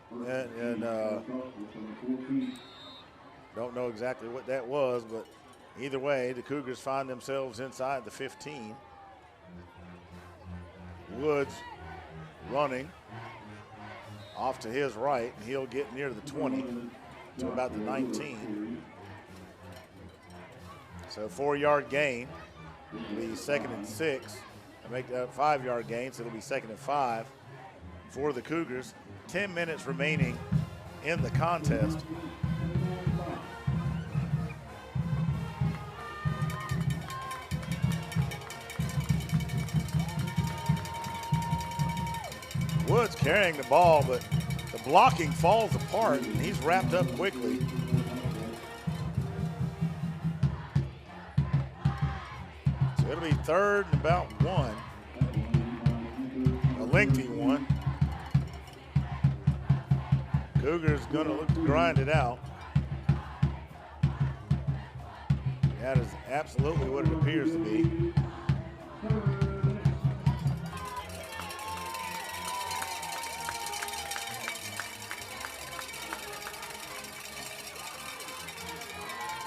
And don't know exactly what that was, but either way, the Cougars find themselves inside the 15. Woods running off to his right, and he'll get near the 20 to about the 19. So 4-yard gain. It'll be 2nd and 6. I make that a 5-yard gain, so it'll be 2nd and 5 for the Cougars. 10 minutes remaining in the contest. Woods carrying the ball, but the blocking falls apart, and he's wrapped up quickly. So it'll be 3rd and about 1, a lengthy one. Cougars going to look to grind it out. That is absolutely what it appears to be.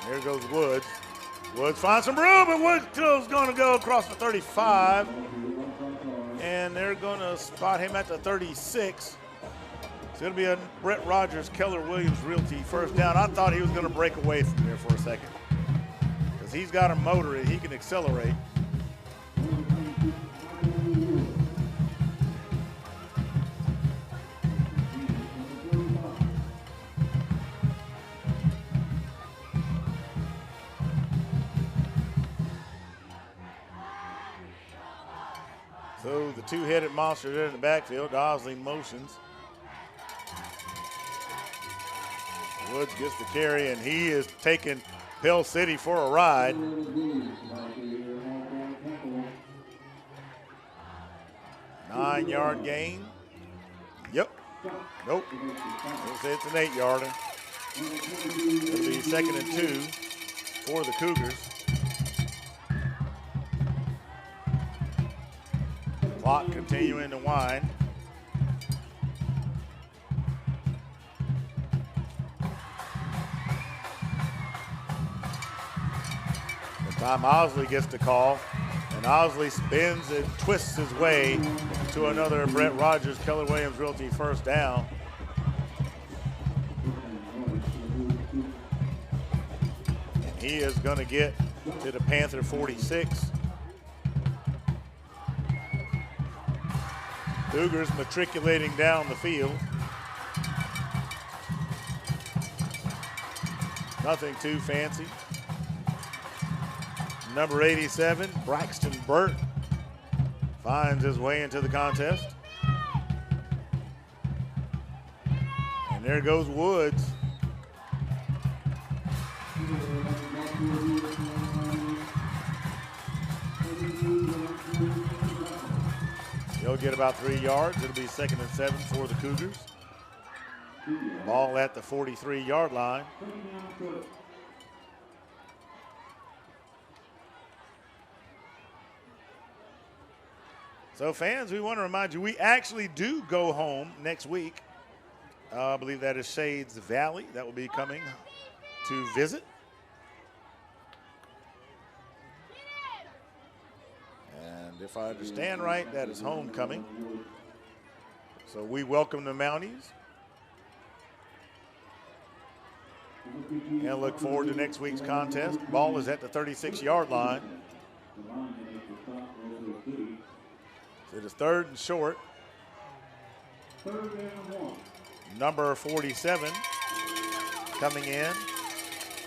Here goes Woods. Woods finds some room, and Woods is going to go across the 35. And they're going to spot him at the 36. So it'll be a Brett Rogers, Keller Williams Realty first down. I thought he was going to break away from there for a second because he's got a motor and he can accelerate. So the two-headed monster there in the backfield, Osley motions. Woods gets the carry, and he is taking Pell City for a ride. 9-yard gain. Yep. Nope. They'll say it's an 8-yarder. It'll be 2nd and 2 for the Cougars. Clock continuing to wind. Time Osley gets the call, and Osley spins and twists his way to another Brett Rogers, Keller Williams Realty first down. And he is going to get to the Panther 46. Cougars matriculating down the field. Nothing too fancy. Number 87, Braxton Burt, finds his way into the contest. And there goes Woods. He'll get about 3 yards. It'll be 2nd and 7 for the Cougars. Ball at the 43-yard line. So fans, we want to remind you, we actually do go home next week. I believe that is Shades Valley that will be coming to visit. And if I understand right, that is homecoming. So we welcome the Mounties. And look forward to next week's contest. Ball is at the 36-yard line. It is 3rd and short. number 47 coming in, and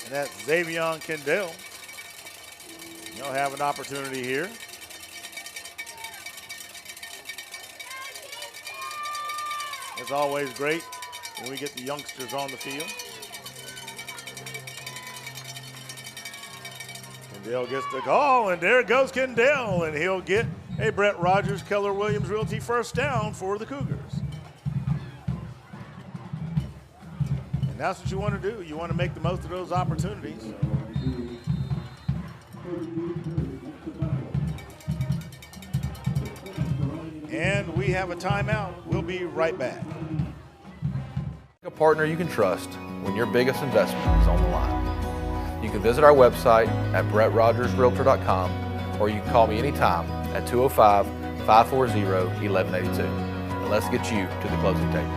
that's Xavion Kendall. He'll have an opportunity here. It's always great when we get the youngsters on the field. Kendall gets the call, and there goes Kendall, and he'll get a Brett Rogers, Keller Williams Realty first down for the Cougars. And that's what you want to do. You want to make the most of those opportunities. And we have a timeout. We'll be right back. A partner you can trust when your biggest investment is on the line. You can visit our website at BrettRogersRealtor.com, or you can call me anytime at 205-540-1182. And let's get you to the closing table.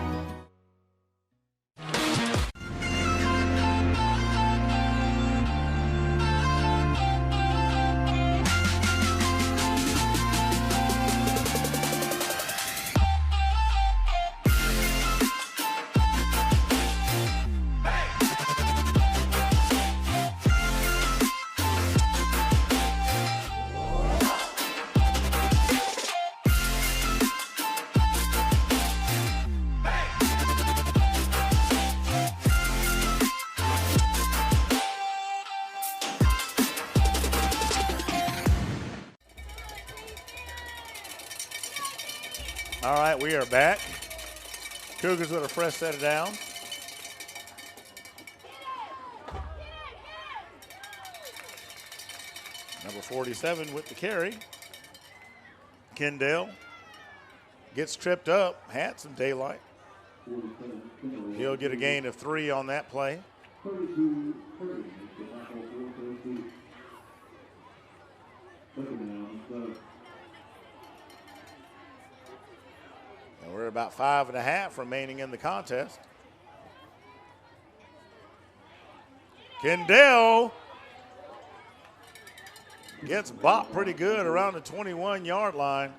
All right, we are back. Cougars with a fresh set of downs. Number 47 with the carry. Kendall gets tripped up, had some daylight. He'll get a gain of 3 on that play. And we're about 5.5 remaining in the contest. Kendall gets bopped pretty good around the 21-yard line.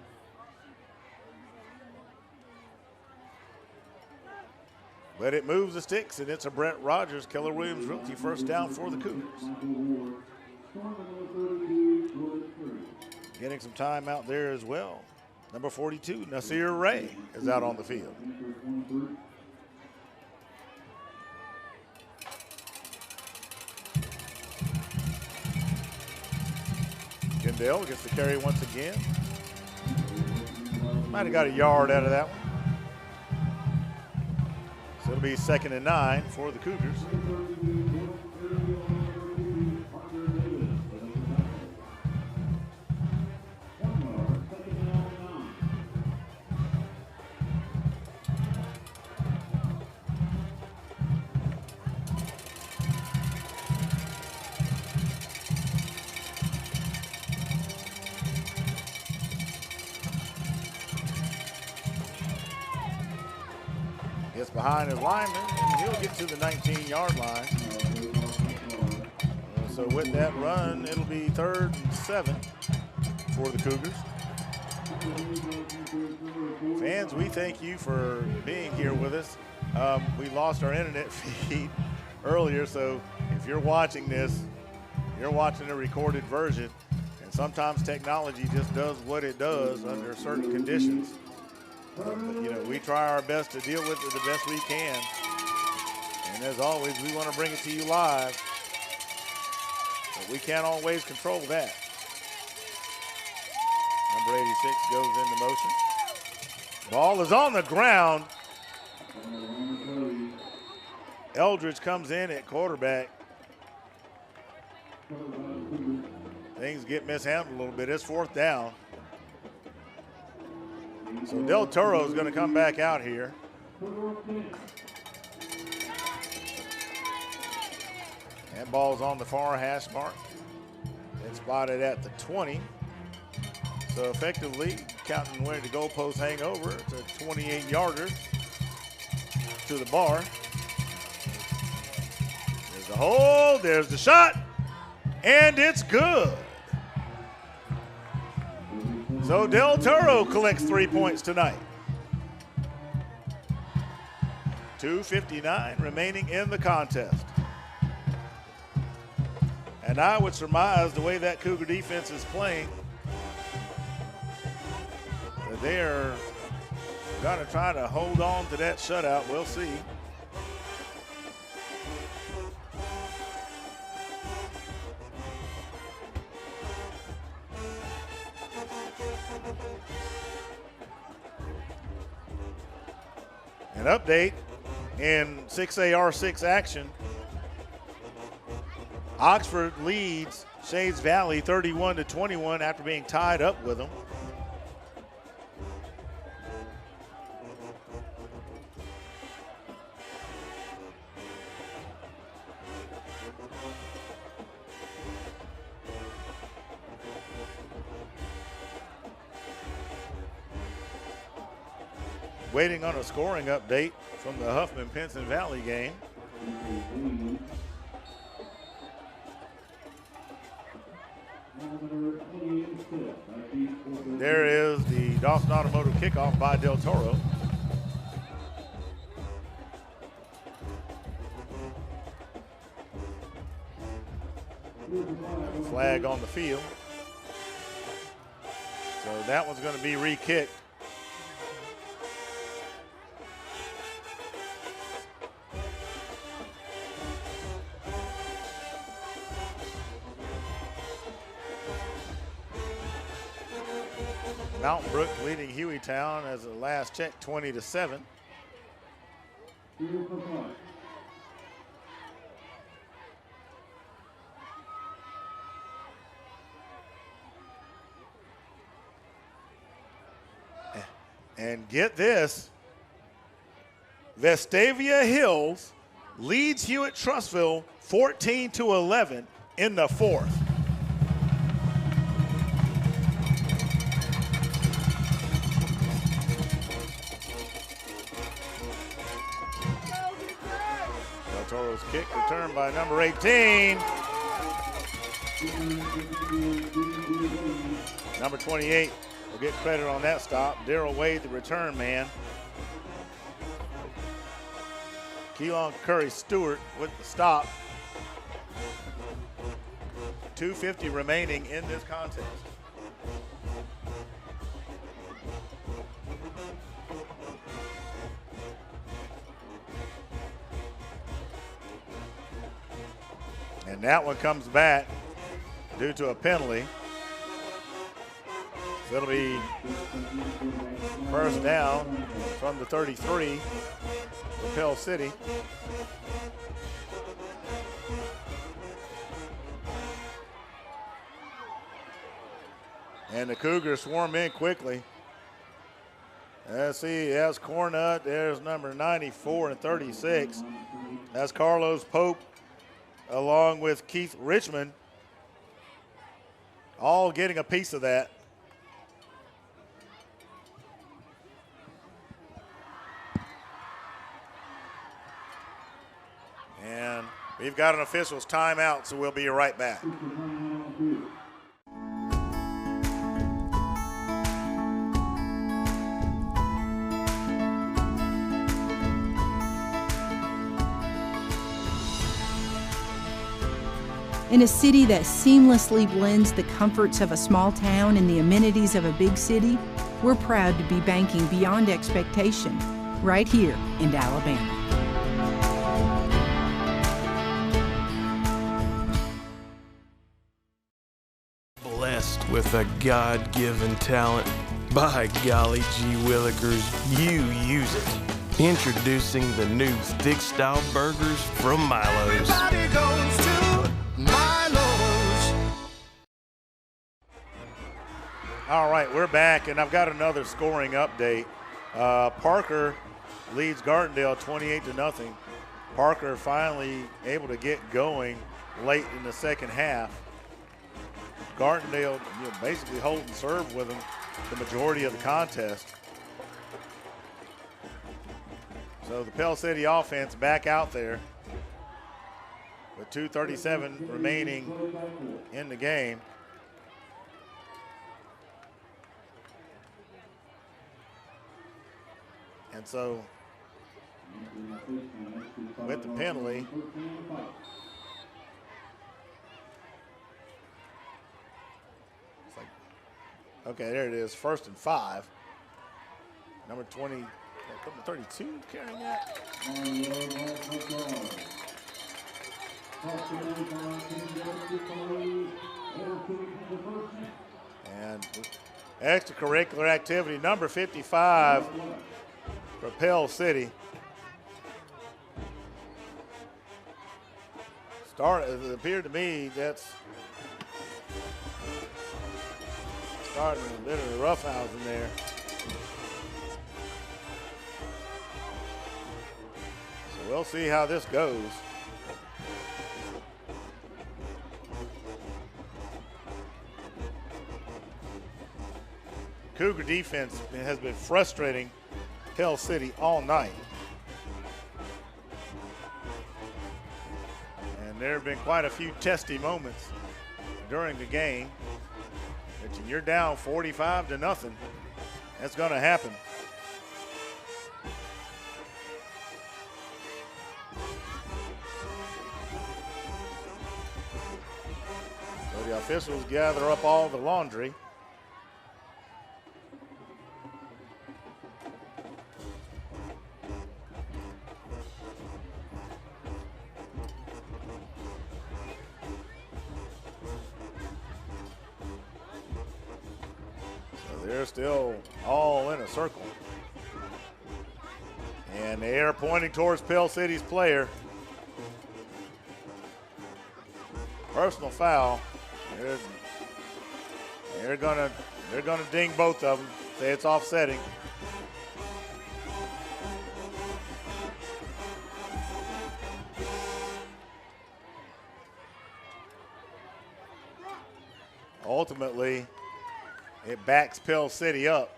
But it moves the sticks, and it's a Brett Rogers, Keller Williams Realty first down for the Cougars. Getting some time out there as well. Number 42, Nasir Ray, is out on the field. Kendall gets the carry once again. Might have got a yard out of that one. So it'll be 2nd and 9 for the Cougars. Gets behind his lineman, and he'll get to the 19-yard line. So with that run, it'll be 3rd and 7 for the Cougars. Fans, we thank you for being here with us. We lost our internet feed earlier, so if you're watching this, you're watching a recorded version, and sometimes technology just does what it does under certain conditions. But, you know, we try our best to deal with it the best we can. And as always, we want to bring it to you live. But we can't always control that. Number 86 goes into motion. Ball is on the ground. Eldridge comes in at quarterback. Things get mishandled a little bit. It's 4th down. So Del Toro is going to come back out here. That ball's on the far hash mark. It's spotted at the 20. So effectively, counting where the goalposts hang over, it's a 28-yarder to the bar. There's the hold, there's the shot, and it's good. So Del Toro collects 3 points tonight. 2:59 remaining in the contest. And I would surmise the way that Cougar defense is playing, that they are going to try to hold on to that shutout. We'll see. An update in 6AR6 action. Oxford leads Shades Valley 31-21 after being tied up with them. Waiting on a scoring update from the Huffman-Pinson Valley game. There is the Dawson Automotive kickoff by Del Toro. Flag on the field. So that one's going to be re-kicked. Mountain Brook leading Hueytown as the last check, 20-7. And get this, Vestavia Hills leads Hewitt-Trussville 14-11 in the fourth. Toro's kick returned by number 18. Number 28 will get credit on that stop. Daryl Wade, the return man. Keelan Curry Stewart with the stop. 2:50 remaining in this contest. And that one comes back due to a penalty. So it'll be first down from the 33 for Pell City. And the Cougars swarm in quickly. Let's see, that's Cornut. There's number 94 and 36. That's Carlos Pope, along with Keith Richmond, all getting a piece of that. And we've got an official's timeout, so we'll be right back. In a city that seamlessly blends the comforts of a small town and the amenities of a big city, we're proud to be banking beyond expectation right here in Alabama. Blessed with a God-given talent. By golly gee willikers, you use it. Introducing the new thick-style burgers from Milo's. Everybody goes to Milo's. All right, we're back, and I've got another scoring update. Parker leads Gardendale 28-0. Parker finally able to get going late in the second half. Gardendale basically holding serve with them the majority of the contest. So the Pell City offense back out there with 2:37 remaining in the game. And so with the penalty. It's like, okay, there it is. 1st and 5. Number 32 carrying that. And extracurricular activity, number 55 for Pell City. It appeared to me that's starting a bit of a roughhousing there. So we'll see how this goes. Cougar defense has been frustrating Pell City all night. And there have been quite a few testy moments during the game. But you're down 45-0. That's going to happen. So the officials gather up all the laundry. They're still all in a circle. And they are pointing towards Pell City's player. Personal foul. They're gonna ding both of them. Say it's offsetting. Ultimately, it backs Pell City up.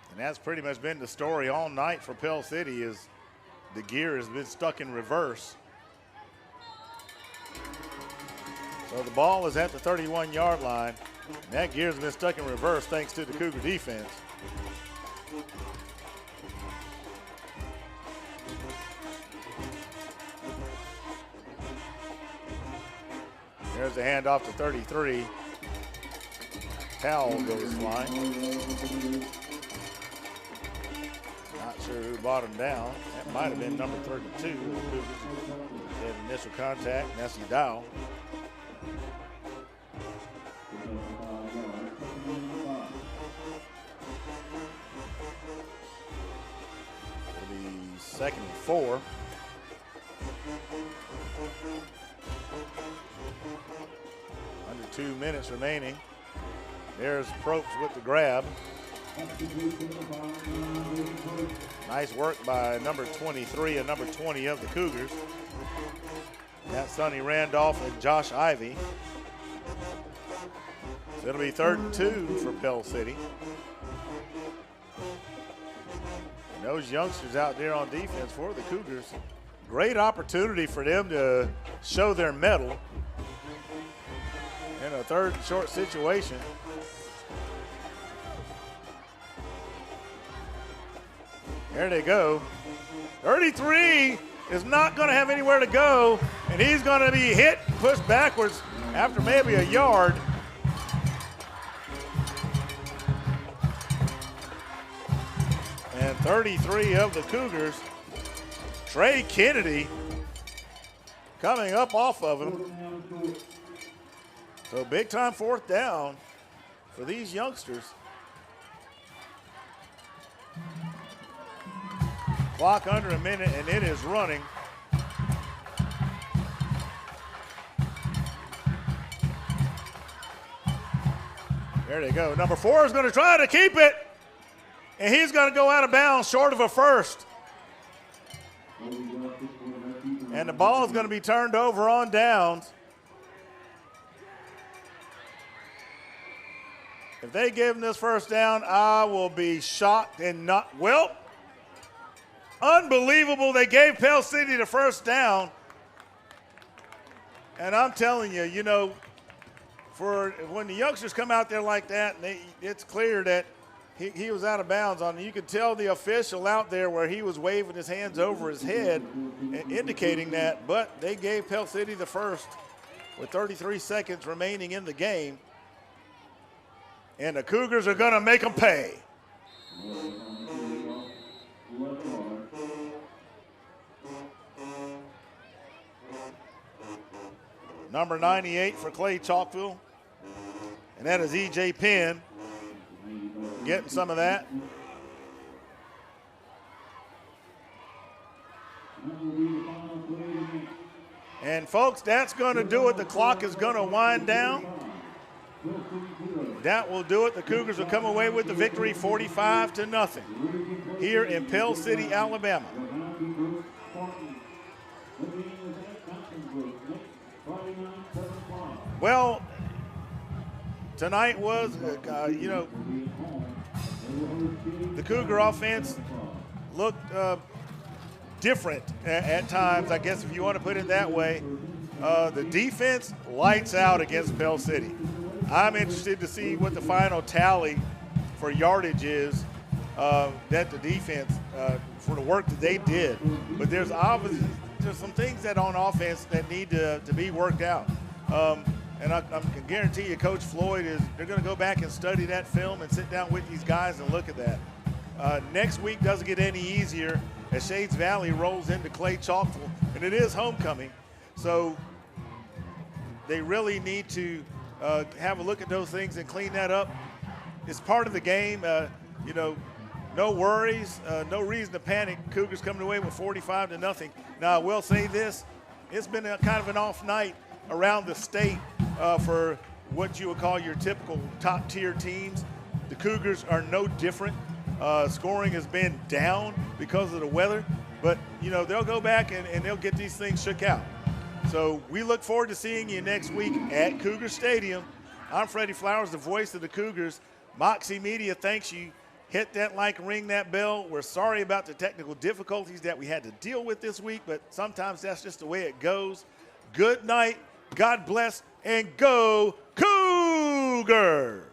And that's pretty much been the story all night for Pell City, is the gear has been stuck in reverse. So the ball is at the 31-yard line. And that gear has been stuck in reverse thanks to the Cougar defense. There's a handoff to 33. Pell goes flying. Not sure who brought him down. That might have been number 32. They had initial contact, and that's Dow. It'll be 2nd and 4. Under 2 minutes remaining. There's Probst with the grab. Nice work by number 23 and number 20 of the Cougars. That's Sonny Randolph and Josh Ivey. So it'll be 3rd and 2 for Pell City. And those youngsters out there on defense for the Cougars, great opportunity for them to show their mettle in a 3rd and short situation. There they go. 33 is not going to have anywhere to go, and he's going to be hit, pushed backwards after maybe a yard. And 33 of the Cougars, Trey Kennedy, coming up off of him. So big time 4th down for these youngsters. Clock under a minute, and it is running. There they go. Number 4 is going to try to keep it, and he's going to go out of bounds short of a first. And the ball is going to be turned over on downs. If they give him this first down, I will be shocked and not, well, unbelievable. They gave Pell City the first down. And I'm telling you, you know, for when the youngsters come out there like that, and it's clear that he was out of bounds on. You could tell the official out there where he was waving his hands over his head, indicating that. But they gave Pell City the first with 33 seconds remaining in the game, and the Cougars are going to make them pay. Number 98 for Clay-Chalkville, and that is E.J. Penn getting some of that. And folks, that's going to do it. The clock is going to wind down. That will do it. The Cougars will come away with the victory 45-0 here in Pell City, Alabama. Well, tonight was, the Cougar offense looked different at times, I guess if you want to put it that way. The defense lights out against Pell City. I'm interested to see what the final tally for yardage is that the defense, for the work that they did. But there's obviously some things that on offense that need to be worked out. And I can guarantee you Coach Floyd they're going to go back and study that film and sit down with these guys and look at that. Next week doesn't get any easier as Shades Valley rolls into Clay-Chalkville, and it is homecoming. So they really need to have a look at those things and clean that up. It's part of the game. No worries, no reason to panic. Cougars coming away with 45-0. Now, I will say this. It's been kind of an off night around the state for what you would call your typical top-tier teams. The Cougars are no different. Scoring has been down because of the weather, but, they'll go back and they'll get these things shook out. So we look forward to seeing you next week at Cougar Stadium. I'm Freddie Flowers, the voice of the Cougars. Moxie Media thanks you. Hit that like, ring that bell. We're sorry about the technical difficulties that we had to deal with this week, but sometimes that's just the way it goes. Good night, God bless, and go Cougars!